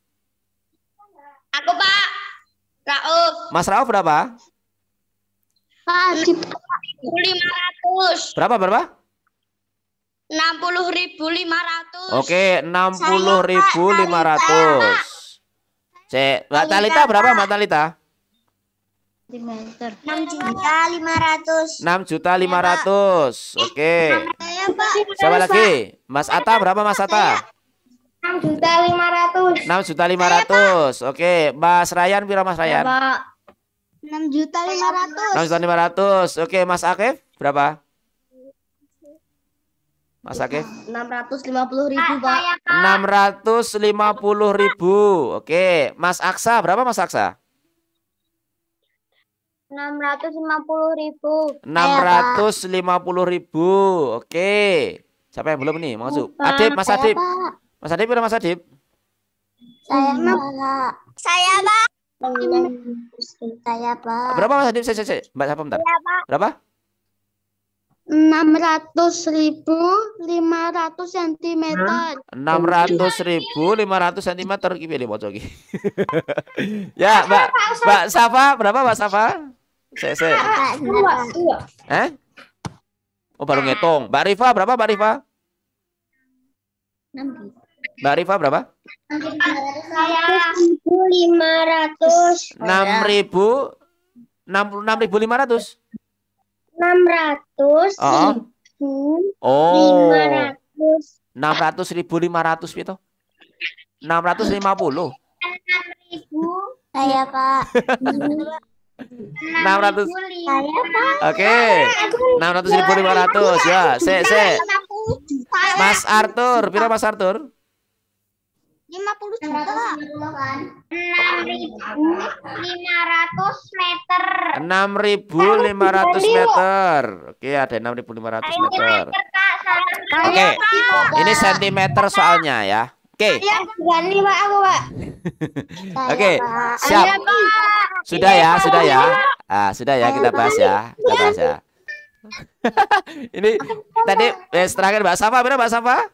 Aku, Pak. Rauf. Mas Rauf berapa? Pak, 500. Berapa? 60.500. Oke, 60.500. Cek, Mbak Talita berapa, Mbak Talita? sentimeter. 6.500.000. 6.500.000. Oke. Saya, Pak. Siapa lagi? Mas Atta berapa, Mas Atta? 6.500.000. 6.500.000. Oke, Mas Ryan berapa, Mas Ryan? Pak. 6.500.000. 6.500.000. Oke, Mas Akif berapa? Mas Akif? 650.000, Pak. 650.000. Oke, Mas Aksa berapa, Mas Aksa? 650.000. 650.000. Oke. Siapa yang belum nih? Masuk. Adib, Mas Adib. Mas Adib berapa, Mas Adib? Saya, Pak. Saya, Pak. Saya, Pak. Berapa, Mas Adib? Saya. Mbak, siapa bentar? Berapa? 600.500 cm. 600.500 cm. Pilih bocok iki. Ya, Mbak Safa berapa, Mbak Safa? Saya. Oh, baru ngitung. Mbak Rifa berapa, Mbak Rifa? Mbak Rifa berapa? 6.500. 6.500. 600. Oh. 500. 600.500 gitu. 650. 6.000. Saya, Pak. 600. Saya, Pak. Oke. 600.500 ya. Mas Arthur, berapa Mas Arthur? 50 juta. 6.500 meter. 6.500 meter. Oke, ada 6.500 meter. Oke, ini sentimeter soalnya ya. Oke. Oke, siap. Sudah ya. Sudah ya, kita bahas ya. Ini tadi terakhir Mbak Safa, berapa Mbak Safa?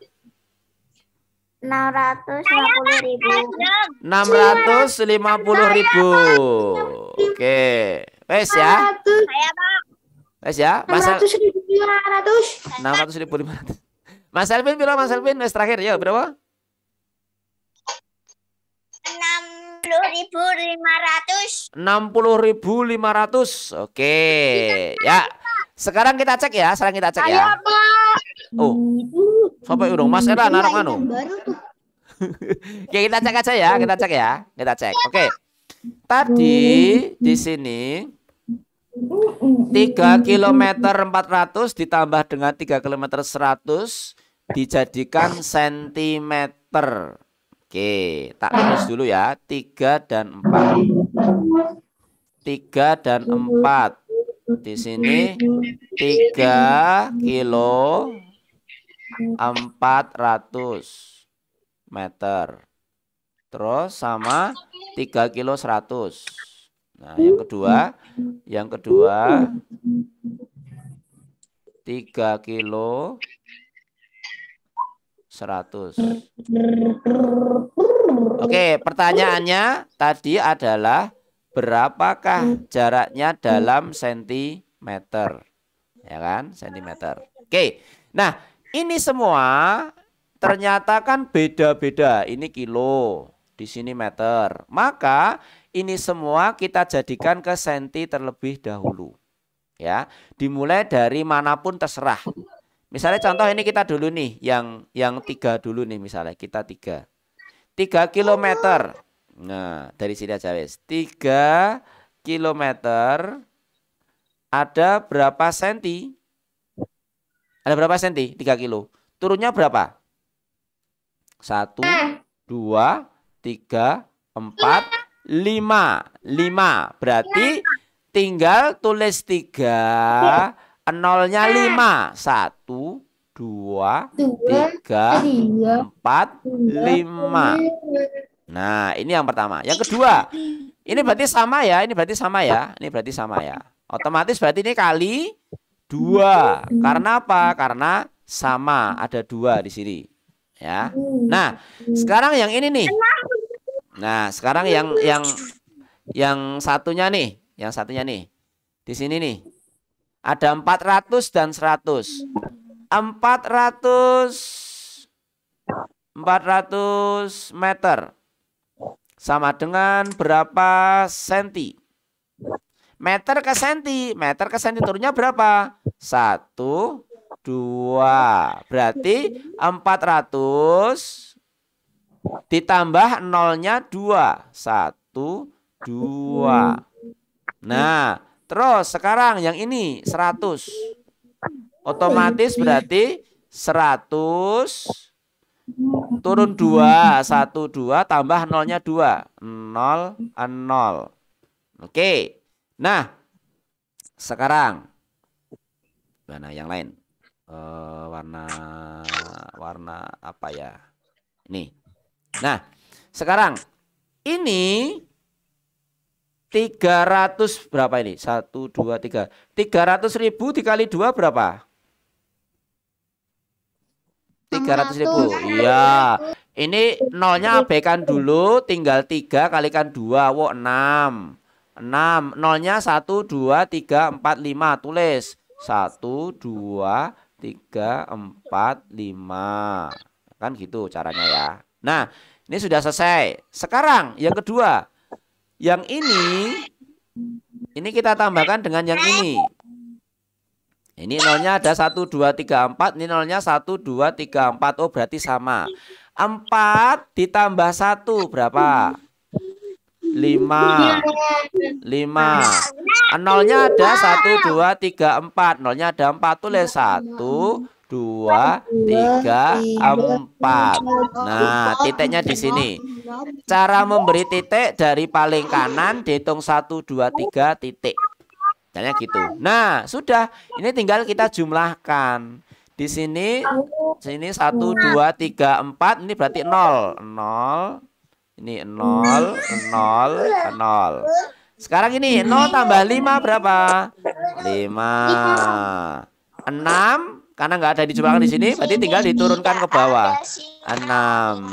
650.000. 650.000. Oke. Wes ya. Saya, Pak. Wes ya. Mas 600.500. 600.500. Mas Elvin berapa, Mas Elvin? Wes terakhir ya, berapa? 60.500. 60.500. Oke. Ya. Sekarang kita cek ya, ya. Oh. Sampai urung Mas Era narik anu. Oke, kita cek aja ya, kita cek. Oke. Tadi di sini 3 km 400 ditambah dengan 3 km 100 dijadikan sentimeter. Oke, tak tulis dulu ya. 3 dan 4. 3 dan 4. Di sini 3 kilo 400 meter. Terus sama 3 kilo 100. Nah, yang kedua 3 kilo 100. Oke, pertanyaannya tadi adalah berapakah jaraknya dalam sentimeter? Ya kan, sentimeter. Oke. Nah, ini semua ternyata kan beda-beda. Ini kilo, di sini meter. Maka ini semua kita jadikan ke senti terlebih dahulu. Ya, dimulai dari manapun terserah. Misalnya contoh ini kita dulu nih, yang 3 dulu nih misalnya, kita 3 kilometer. Nah, dari sini aja wes. 3 kilometer ada berapa senti? Ada berapa senti? 3 kilo. Turunnya berapa? 1, 2, 3, 4, 5. 5. Berarti tinggal tulis 3, nolnya 5. 1, 2, 3, 4, 5. Nah, ini yang pertama. Yang kedua, ini berarti sama ya. Ini berarti sama ya. Ini berarti sama ya. Otomatis berarti ini kali 2. Karena apa? Karena sama, ada 2 di sini. Ya. Nah, sekarang yang ini nih. Nah, sekarang yang satunya nih, Di sini nih. Ada 400 dan 100. 400 meter sama dengan berapa senti? Meter ke senti turunnya berapa? 1, 2. Berarti 400 ditambah nolnya 2. 1, 2. Nah, terus sekarang yang ini 100. Otomatis berarti 100 turun 2. 1, 2 tambah nolnya 2. 0, 0. Oke. Nah, sekarang mana yang lain? Warna apa ya? Ini. Nah, sekarang ini 300 berapa ini? 1, 2, 3. 300.000 dikali 2 berapa? 300.000. Iya. Ini nolnya abaikan dulu, tinggal 3 kalikan 2. Wow, 6. 6. Nolnya 1, 2, 3, 4, 5. Tulis 1, 2, 3, 4, 5. Kan gitu caranya ya. Nah, ini sudah selesai. Sekarang yang kedua. Yang ini kita tambahkan dengan yang ini. Ini nolnya ada 1, 2, 3, 4. Ini nolnya 1, 2, 3, 4. Oh, berarti sama. 4 ditambah 1 berapa? 5. 5. Nolnya ada 1, 2, 3, 4. Nolnya ada 4. Tulis 1, 2, 3, 4. Nah, titiknya di sini. Cara memberi titik dari paling kanan dihitung 1, 2, 3 titik. Caranya gitu. Nah, sudah. Ini tinggal kita jumlahkan. Di sini 1, 2, 3, 4. Ini berarti 0. 0. Ini 0, 0, 0. Sekarang ini 0 tambah 5 berapa? 5. 6 karena nggak ada dijumlahkan di sini, berarti tinggal diturunkan ke bawah. 6.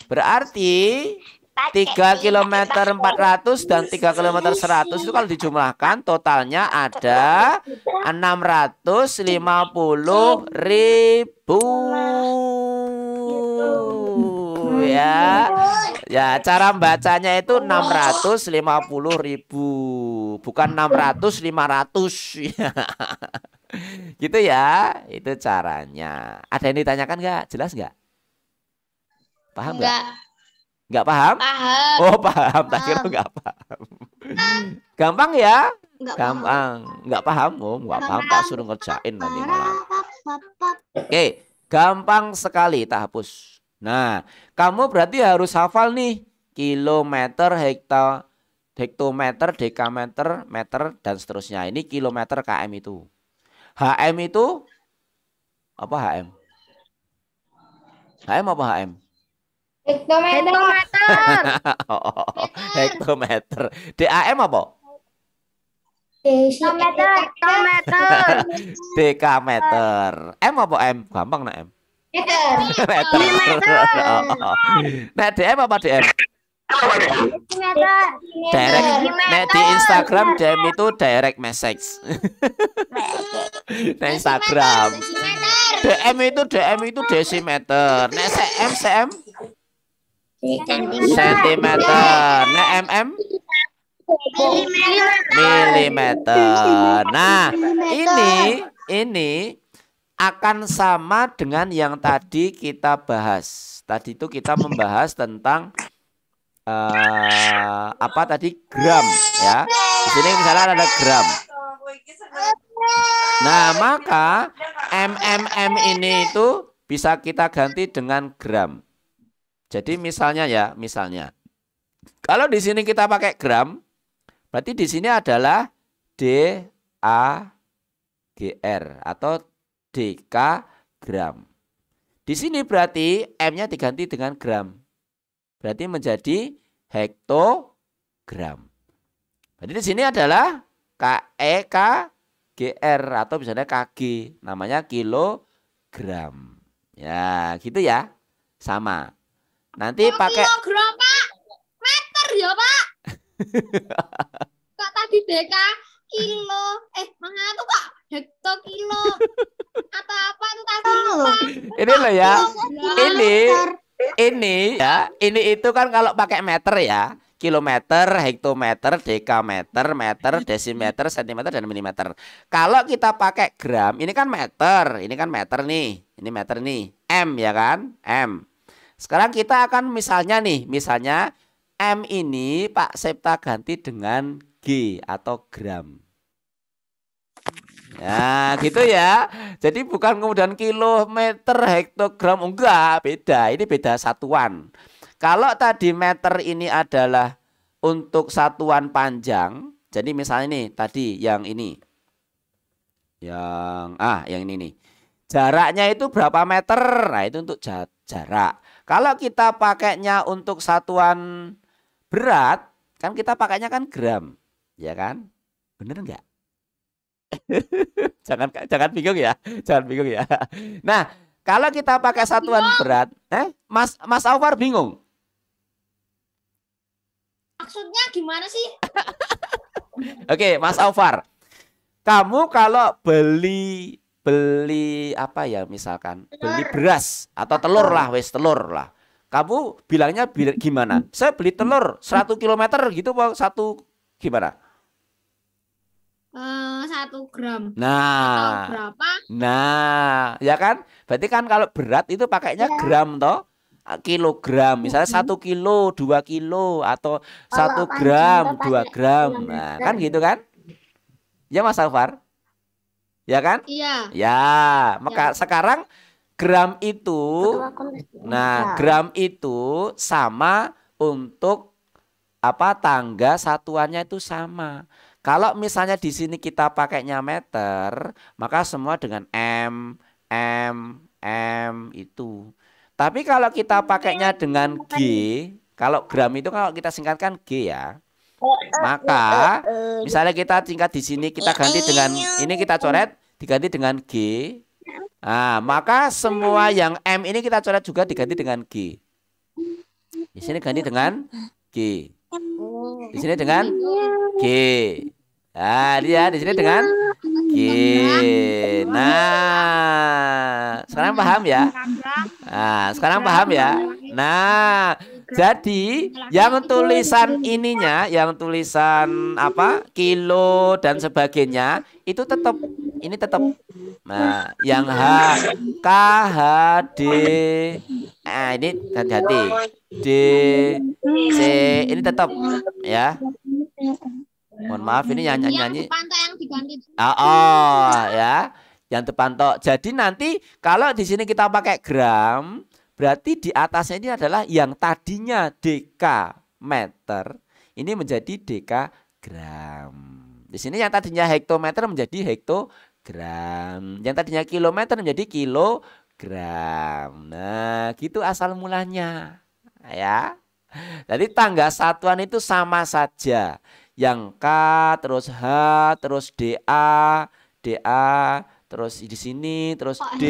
Berarti 3 km 400 dan 3 km 100 itu kalau dijumlahkan totalnya ada 650.000. Ya. Ya, cara bacanya itu 650.000, bukan 600 500. Gitu ya, itu caranya. Ada yang ditanyakan nggak? Jelas nggak? Paham nggak? Nggak paham? Paham. Oh, paham. Tak kira nggak paham. Gampang ya? Gampang. Nggak paham? Oh, nggak paham. Tak suruh ngerjain nanti malah. Oke, gampang sekali. Tak hapus. Nah, kamu berarti harus hafal nih. Kilometer, hektometer, dekameter, meter, dan seterusnya. Ini kilometer, km itu. HM itu apa HM? HM apa HM? Hektometer. Hektometer. DAM apa? Hektometer. Dekameter. M apa M? Gampang nak M. Meter. Nah, DM apa DM? Direct. Nah, di Instagram DM itu direct message. Nah, Instagram. DM itu desimeter. Nah, CM Sentimeter. Nah, mm milimeter. Nah, ini akan sama dengan yang tadi kita bahas. Tadi itu kita membahas tentang apa tadi, gram ya. Di sini misalnya ada gram. Nah, maka ini itu bisa kita ganti dengan gram. Jadi misalnya ya, kalau di sini kita pakai gram, berarti di sini adalah DAGR atau DK gram. Di sini berarti M-nya diganti dengan gram. Berarti menjadi hektogram. Berarti di sini adalah KGR atau misalnya KG, namanya kilogram. Ya, gitu ya. Sama. Nanti pakai kilogram, Pak. Meter ya, Pak. Kak tadi DK kilo. Mana tuh, Kak? Hekto kilo. Atau apa tuh tadi, Pak? Ini loh ya. Ini ya, ini itu kan kalau pakai meter ya. Kilometer, hektometer, dekameter, meter, desimeter, sentimeter, dan milimeter. Kalau kita pakai gram, ini kan meter. Ini kan meter nih. Ini meter nih. M ya kan? M. Sekarang kita akan misalnya M ini Pak Septa ganti dengan G atau gram. Nah, gitu ya. Jadi bukan kemudian kilometer, hektogram, enggak, beda. Ini beda satuan. Kalau tadi meter ini adalah untuk satuan panjang, jadi misalnya nih tadi yang ini. Yang ini nih. Jaraknya itu berapa meter? Nah, itu untuk jarak. Kalau kita pakainya untuk satuan berat, kan kita pakainya kan gram. Ya kan? Bener enggak? Jangan bingung ya. Jangan bingung ya. Nah, kalau kita pakai satuan berat, Mas Aufar bingung? Maksudnya gimana sih? Oke, Mas Aufar. Kamu kalau beli apa ya, misalkan beli beras atau telur lah, telur lah. Kamu bilangnya gimana? Saya beli telur 1 kilometer gitu, Pak. Gimana? 1 gram. Nah, atau berapa? Nah, ya kan? Berarti kan kalau berat itu pakainya gram toh. Kilogram, misalnya 1 kilo, 2 kilo, atau 1 gram, 2 gram. Nah, kan gitu kan? Ya Mas Aufar? Ya kan? Iya. Ya, maka sekarang gram itu, gram itu sama untuk apa, tangga satuannya itu sama. Kalau misalnya di sini kita pakainya meter, maka semua dengan M itu. Tapi kalau kita pakainya dengan G, kalau gram itu kalau kita singkatkan G ya. Maka misalnya kita singkat di sini, kita ganti dengan ini, kita coret diganti dengan G. Nah, maka semua yang M ini kita coret juga diganti dengan G. Di sini ganti dengan G. Di sini dengan G. Nah, dia di sini dengan G. Nah, sekarang paham ya? Nah, sekarang paham ya? Nah, jadi yang tulisan ininya, yang tulisan apa, kilo dan sebagainya itu tetap, ini tetap. Nah, yang H, K, H, D, ini hati-hati, D, C, ini tetap ya. Mohon maaf, ini nyanyi. Yang diganti. Ya, yang terpantau. Jadi nanti kalau di sini kita pakai gram, berarti di atasnya ini adalah yang tadinya dekameter, ini menjadi dekagram. Di sini yang tadinya hektometer menjadi hektogram. Yang tadinya kilometer menjadi kilogram. Nah, gitu asal mulanya. Ya. Jadi tangga satuan itu sama saja. Yang K, terus H, terus DA, terus di sini, terus D,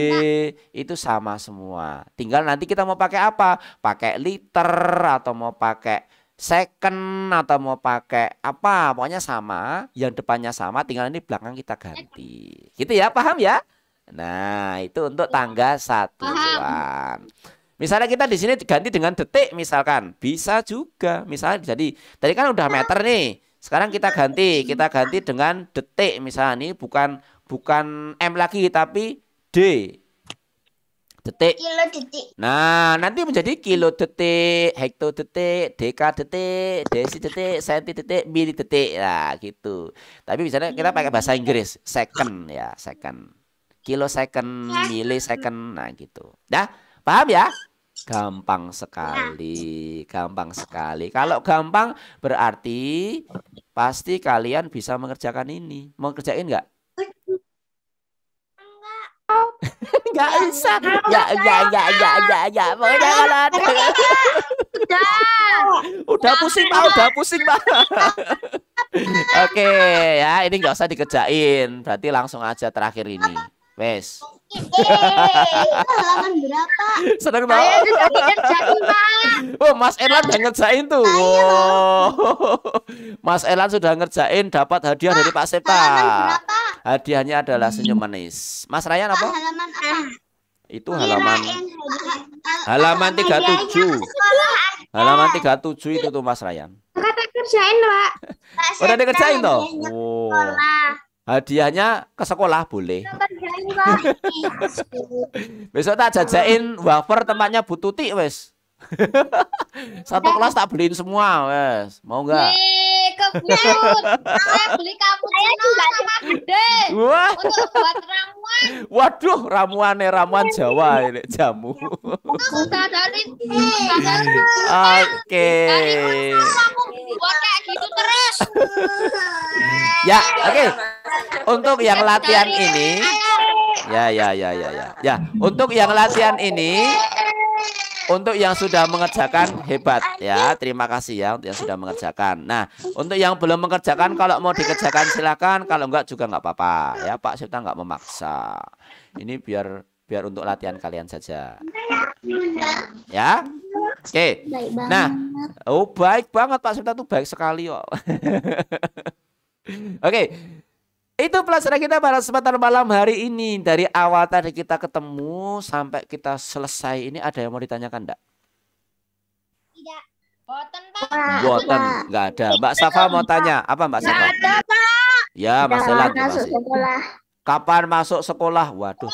itu sama semua. Tinggal nanti kita mau pakai apa? Pakai liter, atau mau pakai second, atau mau pakai apa? Pokoknya sama. Yang depannya sama, tinggal nanti belakang kita ganti. Gitu ya, paham ya? Nah, itu untuk tangga satuan. Misalnya kita di sini ganti dengan detik misalkan, bisa juga. Misalnya jadi tadi kan udah meter nih. Sekarang kita ganti dengan detik misalnya ini bukan M lagi tapi D. Detik. Kilo detik. Nah, nanti menjadi kilo detik, hekto detik, deka detik, desi detik, senti detik, mili detik. Nah, gitu. Tapi misalnya kita pakai bahasa Inggris, second ya, second. Kilo second, mili second. Nah, gitu. Dah, paham ya? Gampang sekali, gampang sekali. Kalau gampang berarti pasti kalian bisa mengerjakan ini. Mau kerjain nggak? Nggak bisa. Ya. Pokoknya kalau ada. Udah pusing Pak. Oke, ya ini nggak usah dikerjain. Berarti langsung aja terakhir ini. Wes. Halaman berapa? Seneng banget. Oh, Mas Elan udah ngerjain tuh. Wow. Mas Elan sudah ngerjain, dapat hadiah dari Pak Septa. Hadiahnya adalah senyum manis. Mas Ryan apa? Halaman apa? Itu halaman 37. Halaman 37 itu tuh Mas Ryan. Kata kerjain, Pak. Udah dikerjain toh? Oh. Hadiahnya ke sekolah boleh. Besok tak jajain wafer tempatnya Bu Tuti wes. Satu kelas tak beliin semua wes. Mau nggak? Saya beli cappuccino sama gede. Wah. Untuk buat ramuan. Waduh, ramuan Jawa ini jamu. Oke. Buat kayak gitu terus. Ya, oke. Untuk yang latihan ini, ya. Untuk yang latihan ini, untuk yang sudah mengerjakan hebat ya. Terima kasih ya untuk yang sudah mengerjakan. Nah, untuk yang belum mengerjakan, kalau mau dikerjakan silakan. Kalau enggak juga enggak apa-apa ya. Pak Septa enggak memaksa. Ini biar untuk latihan kalian saja. Ya. Oke. Nah, baik banget Pak Septa tuh baik sekali kok. Oke. Itu pelajaran kita pada kesempatan malam hari ini. Dari awal tadi kita ketemu sampai kita selesai. Ini ada yang mau ditanyakan enggak? Tidak. Boten, Pak. Boten, enggak ada. Mbak Safa mau tanya. Apa Mbak Safa? Enggak ada, Pak. Ya, Mas Elan. Sekolah. Kapan masuk sekolah? Waduh,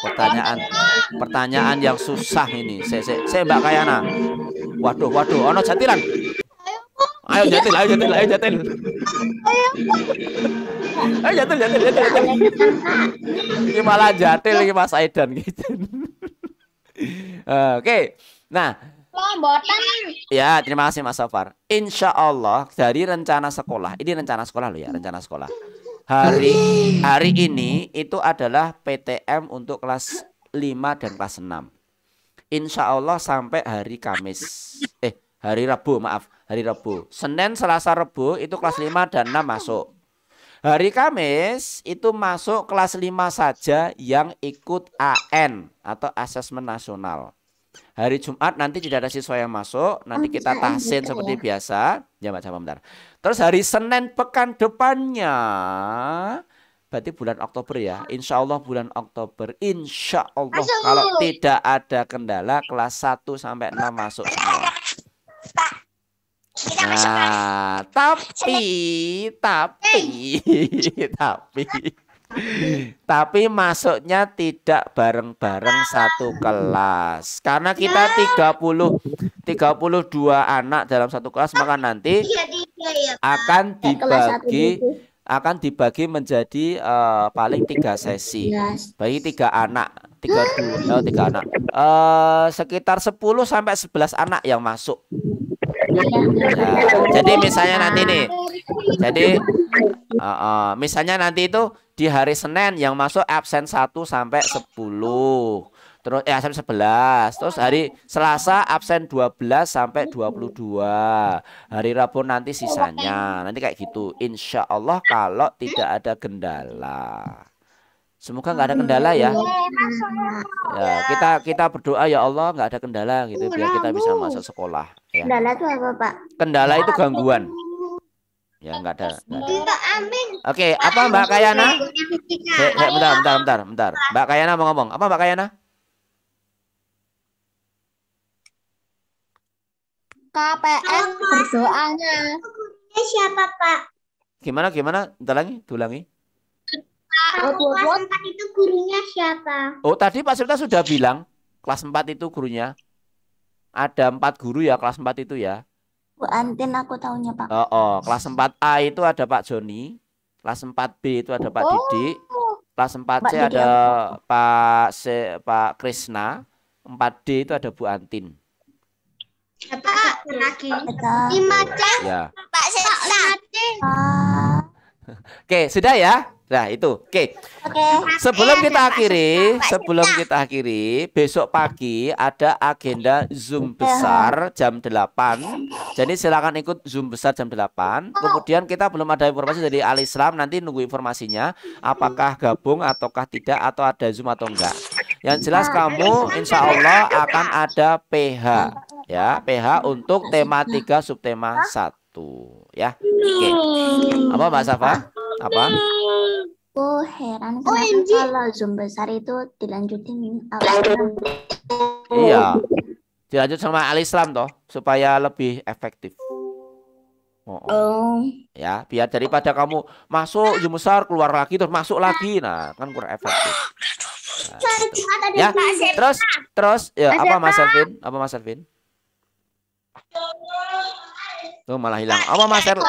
pertanyaan yang susah ini. Saya Mbak Kayana. Waduh, ono jatilan. Ayo jatil. Ayo jatil. Ini malah jatil ini Mas Aidan gitu. Oke. Nah, ya, terima kasih Mas Safar. Insya Allah dari rencana sekolah. Ini rencana sekolah loh ya, rencana sekolah. Hari ini itu adalah PTM untuk kelas 5 dan kelas 6. Insya Allah sampai hari Kamis. Hari Rabu, maaf. Hari Rabu. Senin, Selasa, Rabu itu kelas 5 dan 6 masuk. Hari Kamis itu masuk kelas 5 saja yang ikut AN atau asesmen nasional. Hari Jumat nanti tidak ada siswa yang masuk. Nanti kita tahsin seperti biasa. Ya, Mbak, bentar. Terus hari Senin pekan depannya, berarti bulan Oktober ya. Insya Allah bulan Oktober. Insya Allah kalau tidak ada kendala kelas 1 sampai 6 masuk semua. Nah, tapi masuknya tidak bareng-bareng satu kelas. Karena kita 32 anak dalam satu kelas, maka nanti akan dibagi menjadi paling 3 sesi. Bagi 3 anak, 3 anak. Sekitar 10 sampai 11 anak yang masuk. Nah, jadi misalnya nanti nih. Misalnya nanti itu di hari Senin yang masuk absen 1 sampai 10. Terus absen 11. Terus hari Selasa absen 12 sampai 22. Hari Rabu nanti sisanya. Nanti kayak gitu. Insya Allah kalau tidak ada kendala. Semoga nggak ada kendala ya. Ya, kita berdoa ya Allah nggak ada kendala gitu biar kita bisa masuk sekolah. Ya. Kendala itu apa, Pak? Kendala itu gangguan. Ya nggak ada. Oke, apa Mbak Kayana? Bentar. Mbak Kayana mau ngomong. Apa Mbak Kayana? KPN berdoanya. Siapa, Pak? Gimana? Ulangi. Kelas 4 itu gurunya siapa? Oh, tadi Pak Septa sudah bilang kelas 4 itu gurunya. Ada 4 guru ya kelas 4 itu ya. Bu Antin aku tahunya Pak. Kelas 4A itu ada Pak Joni. Kelas 4B itu ada Pak Didik. Kelas 4C ada Pak Krisna. 4D itu ada Bu Antin. Pak lagi. 5C. Ya. Pak Septa. Oke, sudah ya? Nah, itu. Oke. Sebelum kita akhiri, besok pagi ada agenda Zoom besar jam 8. Jadi silakan ikut Zoom besar jam 8. Kemudian kita belum ada informasi dari Al Islam, nanti nunggu informasinya apakah gabung ataukah tidak atau ada Zoom atau enggak. Yang jelas kamu insya Allah akan ada PH ya, PH untuk tema 3 subtema 1 ya. Oke. Apa Mbak Safa? Apa? Aku heran kenapa kalau Zoom besar itu dilanjutin Iya. Dilanjut sama Al Islam toh supaya lebih efektif. Ya, biar daripada kamu masuk Zoom besar keluar lagi terus masuk lagi. Nah, kan kurang efektif. Nah, ya. Terus ya apa Mas Elvin? Apa Mas Elvin? Tuh malah hilang. Apa Mas Elvin?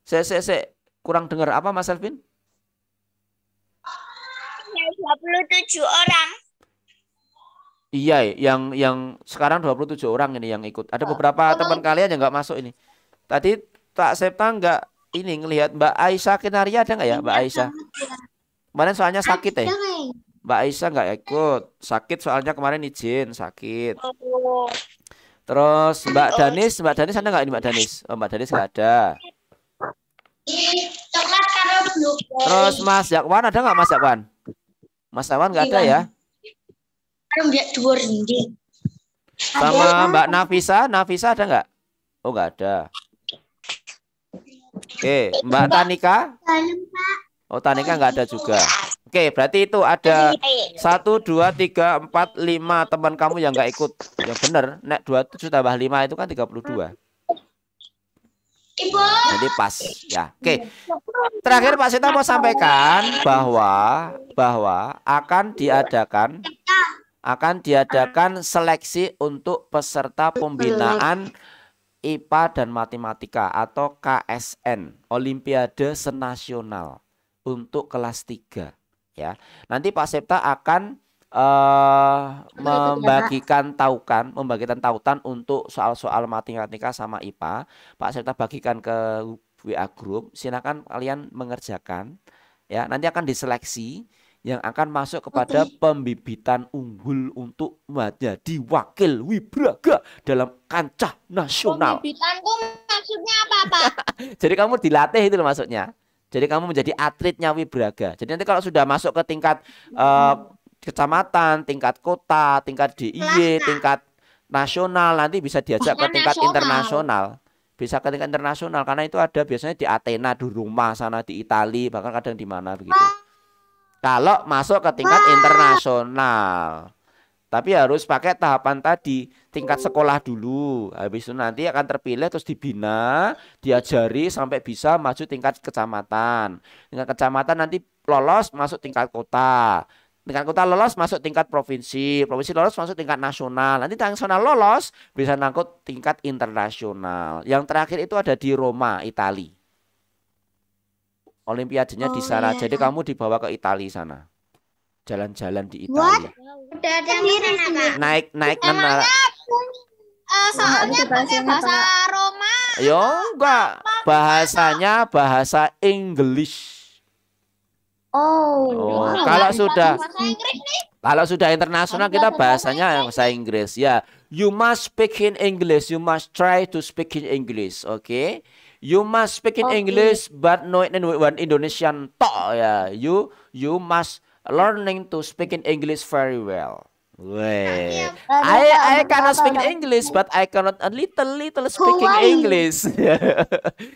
Se kurang dengar apa Mas Elvin? 27 orang. Iya, yang sekarang 27 orang ini yang ikut. Ada beberapa teman kalian yang nggak masuk ini. Tadi Pak Septa nggak ini ngelihat Mbak Aisyah Kenaria ada nggak ya Mbak Aisyah? Kemarin soalnya sakit ya. Mbak Aisyah nggak ikut. Sakit soalnya kemarin izin sakit. Terus Mbak Danis ada nggak ini Mbak Danis? Oh, Mbak Danis nggak ada. Terus Mas Yakwan ada nggak Mas Yakwan? Mas Yakwan nggak ada ya? Sama Mbak Nafisa ada nggak? Oh nggak ada. Oke, Mbak Tanika? Oh Tanika nggak ada juga. Oke, berarti itu ada 1, 2, 3, 4, 5 teman kamu yang nggak ikut. Yang benar, nek 27 tambah 5 itu kan 32. Jadi pas ya. Oke. Terakhir Pak Sita mau sampaikan bahwa akan diadakan seleksi untuk peserta pembinaan IPA dan Matematika atau KSN, Olimpiade Senasional untuk kelas 3 ya. Nanti Pak Septa akan membagikan tautan untuk soal-soal matematika sama IPA. Pak Septa bagikan ke WA group. Silakan kalian mengerjakan ya. Nanti akan diseleksi yang akan masuk kepada pembibitan unggul untuk menjadi wakil Wibraga dalam kancah nasional. Pembibitan itu maksudnya apa, Pak? Jadi kamu dilatih itu loh maksudnya. Jadi kamu menjadi atletnya Wibraga. Jadi nanti kalau sudah masuk ke tingkat kecamatan, tingkat kota, tingkat DIY, tingkat nasional, nanti bisa diajak ke tingkat internasional. Bisa ke tingkat internasional karena itu ada biasanya di Athena, di Roma sana, di Italia, bahkan kadang di mana begitu. Kalau masuk ke tingkat internasional. Tapi harus pakai tahapan tadi, tingkat sekolah dulu. Habis itu nanti akan terpilih terus dibina, diajari sampai bisa maju tingkat kecamatan. Tingkat kecamatan nanti lolos masuk tingkat kota. Tingkat kota lolos masuk tingkat provinsi, provinsi lolos masuk tingkat nasional. Nanti nasional lolos bisa nangkut tingkat internasional. Yang terakhir itu ada di Roma, Italia. Olimpiadenya di sana. Jadi kamu dibawa ke Italia sana. Jalan-jalan di Italia. Udah ada Naik Soalnya pakai bahasa Roma. Yo enggak, bahasanya bahasa English. Kalau sudah internasional kita bahasanya bahasa Inggris ya. You must speak in English. You must try to speak in English. Okay? You must speak in English, but no one Indonesian talk ya. You must learning to speak in English very well. Wait, I cannot speak English, but I cannot a little speaking English.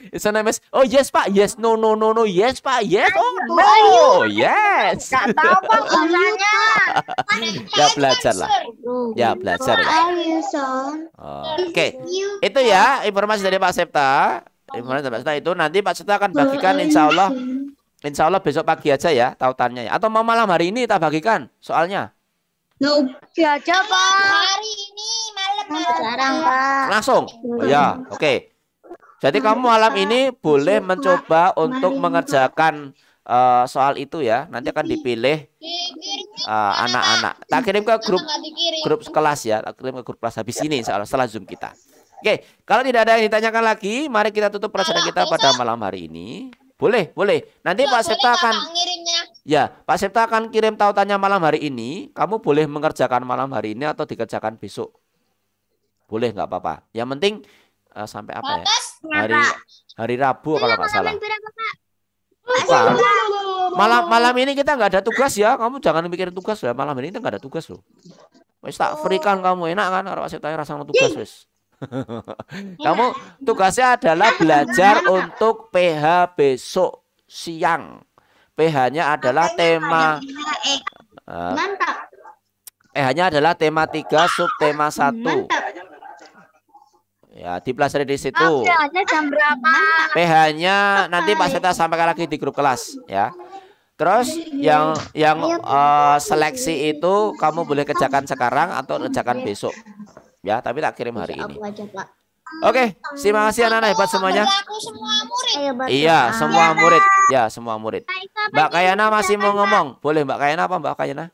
It's a name is, oh yes Pak, yes, no, yes Pak, yes, oh no, yes. Gak tahu Pak bahasanya. Ya belajar lah, ya belajar lah. Oke, itu ya informasi dari Pak Septa. Informasi dari Pak Septa itu nanti Pak Septa akan bagikan insya Allah besok pagi aja ya tautannya ya. Atau mau malam hari ini kita bagikan soalnya. Aja, Pak. Hari ini malam-malam. Sekarang, Pak. Langsung. Ya, oke. Jadi kamu malam ini boleh mencoba untuk mengerjakan soal itu ya. Nanti akan dipilih anak-anak. Tak kirim ke grup kelas ya. Tak kirim ke grup kelas habis ini insya Allah setelah Zoom kita. Oke, kalau tidak ada yang ditanyakan lagi, mari kita tutup pelajaran kita pada malam hari ini. Boleh, boleh. Nanti Pak Septa akan Pak Septa akan kirim tautannya malam hari ini. Kamu boleh mengerjakan malam hari ini atau dikerjakan besok. Boleh, nggak apa-apa. Yang penting sampai apa ya? Hari Rabu kalau nggak salah. Malam ini kita nggak ada tugas ya. Kamu jangan mikirin tugas ya. Malam ini kita nggak ada tugas loh. Wes tak free kan kamu, enak kan? Kalau Pak Septa rasa tugas wes. Kamu tugasnya adalah belajar untuk PH besok siang. PH-nya adalah tema PH-nya adalah tema 3 subtema 1. Ya, dipelajari di situ. Jam berapa? PH-nya nanti Pak Septa sampaikan lagi di grup kelas ya. Terus yang seleksi itu kamu boleh kerjakan sekarang atau kerjakan besok. Ya, tapi tak kirim hari ini. Oke, terima kasih anak-anak hebat semuanya. Iya, semua murid. Ya, semua murid. Mbak Kayana masih mau ngomong. Boleh Mbak Kayana apa Mbak Kayana?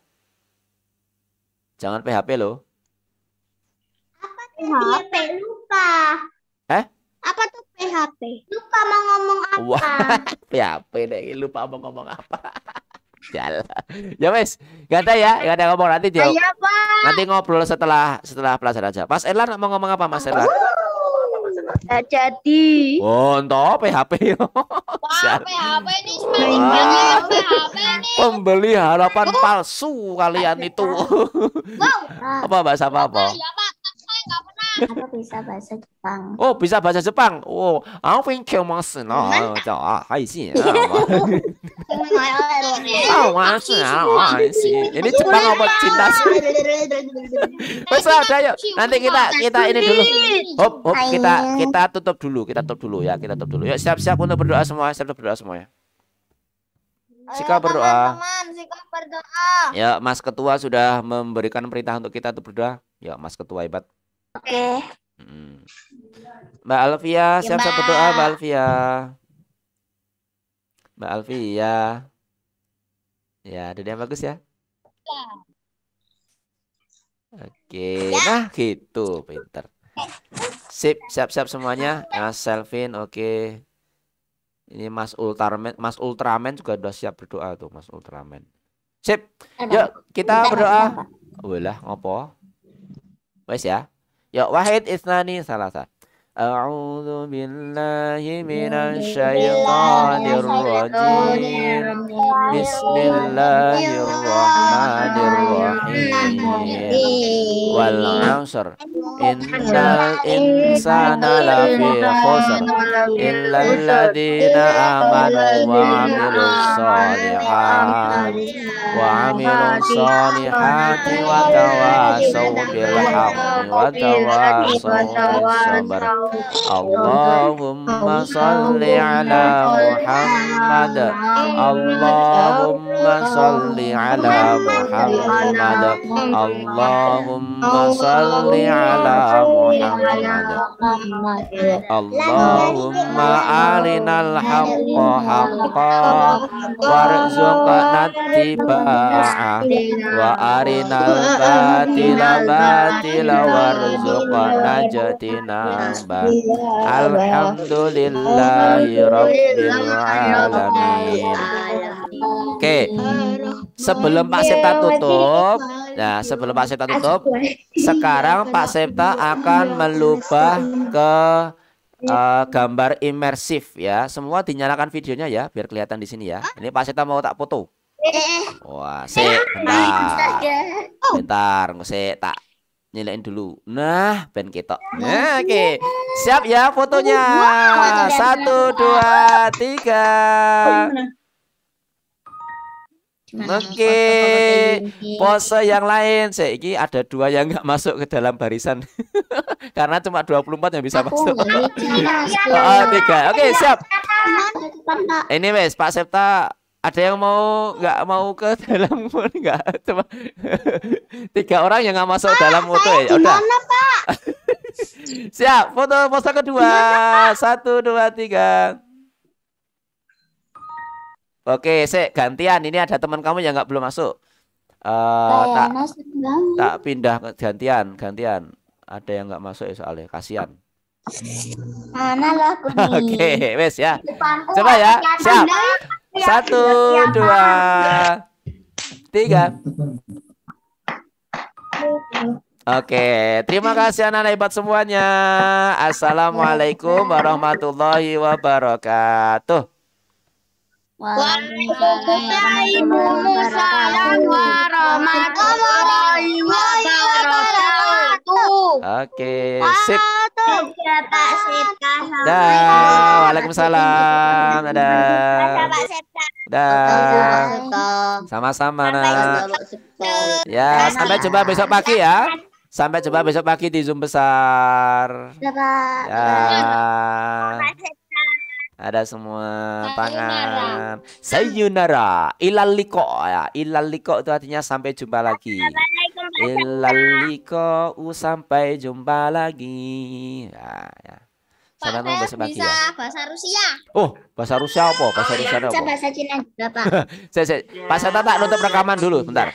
Jangan PHP loh. PHP lupa. Apa tuh PHP? Lupa mau ngomong apa? Wah, PHP deh, lupa mau ngomong apa. Jalan. Ya wes, gak ada ya, gak ada ngomong nanti dia. Nanti ngobrol setelah pelajaran aja. Mas Erlan mau ngomong apa Mas Erlan? Jadi. Oh, entah PHP. PHP ini Pembeli harapan palsu kalian itu. Apa bahasa apa? Aku bisa bahasa Jepang. Oh, bisa bahasa Jepang. Oh, aku pinjam mas. No, hai sih. Ini Jepang apa cinta sih? Bisa ada yuk. Nanti kita ini dulu. Hop, kita tutup dulu ya. Kita tutup dulu. Yuk, siap-siap untuk berdoa semua. Ya. Sikap berdoa. Sikap berdoa. Ya, Mas Ketua sudah memberikan perintah untuk kita untuk berdoa. Ya, Mas Ketua hebat. Oke. Mbak Alfia, siap-siap berdoa Mbak Alfia. Mbak Alfia. Ya, ada yang bagus ya. Oke, nah gitu, pinter. Sip, siap-siap semuanya. Mas Selvin, oke. Ini Mas Ultraman juga udah siap berdoa tuh, Mas Ultraman. Sip. Yuk, kita berdoa. Walah, ngopo? Wes ya. Ya, wahid isnani salasa. A'udzu billahi minasy syaithanir rajim. Bismillahirrahmanirrahim. Wal 'ashr. Innal insana lafi khusr illa alladziina aamanu wa 'amilus solihati wa tawassaw bil haqqi wa tawassaw bis sabr. Allahumma salli ala Muhammad. Allahumma salli ala Muhammad. Allahumma salli ala Muhammad. Allahumma arinal haqqa haqqan warzuqna ittiba'ah wa arinal batila batila warzuqna ijtinabah. Alhamdulillahi rabbil alamin. Oke, sebelum Pak Septa tutup, sekarang Pak Septa akan melubah ke gambar imersif ya. Semua dinyalakan videonya ya, biar kelihatan di sini ya. Ini Pak Septa mau tak foto. Wah, bentar, saya tak nyalain dulu. Nah, ben ketok. Nah, oke. Siap ya fotonya. 1, 2, 3. Oke, pose yang lain. Iki ada 2 yang nggak masuk ke dalam barisan. Karena cuma 24 yang bisa masuk. Oh, 3. Oke, siap. Ini wes Pak Septa, ada yang nggak mau ke dalam nggak? Cuma 3 orang yang nggak masuk dalam foto ya. Udah. Siap, foto pose kedua. 1, 2, 3. Oke, gantian. Ini ada teman kamu yang belum masuk. Tak pindah gantian. Ada yang nggak masuk ya soalnya, kasihan. Mana lah aku nih. Oke, wes ya. Coba ya. Siap. 1, 2, 3. Oke, terima kasih anak-anak hebat semuanya. Assalamualaikum warahmatullahi wabarakatuh. Waalaikumsalam warahmatullahi wabarakatuh. Oke, sip. Pak Septa. Dah, waalaikumsalam. Dadah. Dah. Sama-sama, nak. Ya, sampai jumpa besok pagi ya. Sampai jumpa besok pagi di Zoom besar. Ya. Ada semua tangan. Sayonara. Ilal liqa ya. Ilal liqa itu artinya sampai jumpa lagi. Ilal liqa sampai jumpa lagi. Ya. Sampai jumpa besok pagi ya. Bahasa Rusia. Oh, bahasa Rusia apa? Bahasa Rusia apa? Bahasa Cina juga, Pak. Pak Septa tak nutup rekaman dulu, bentar.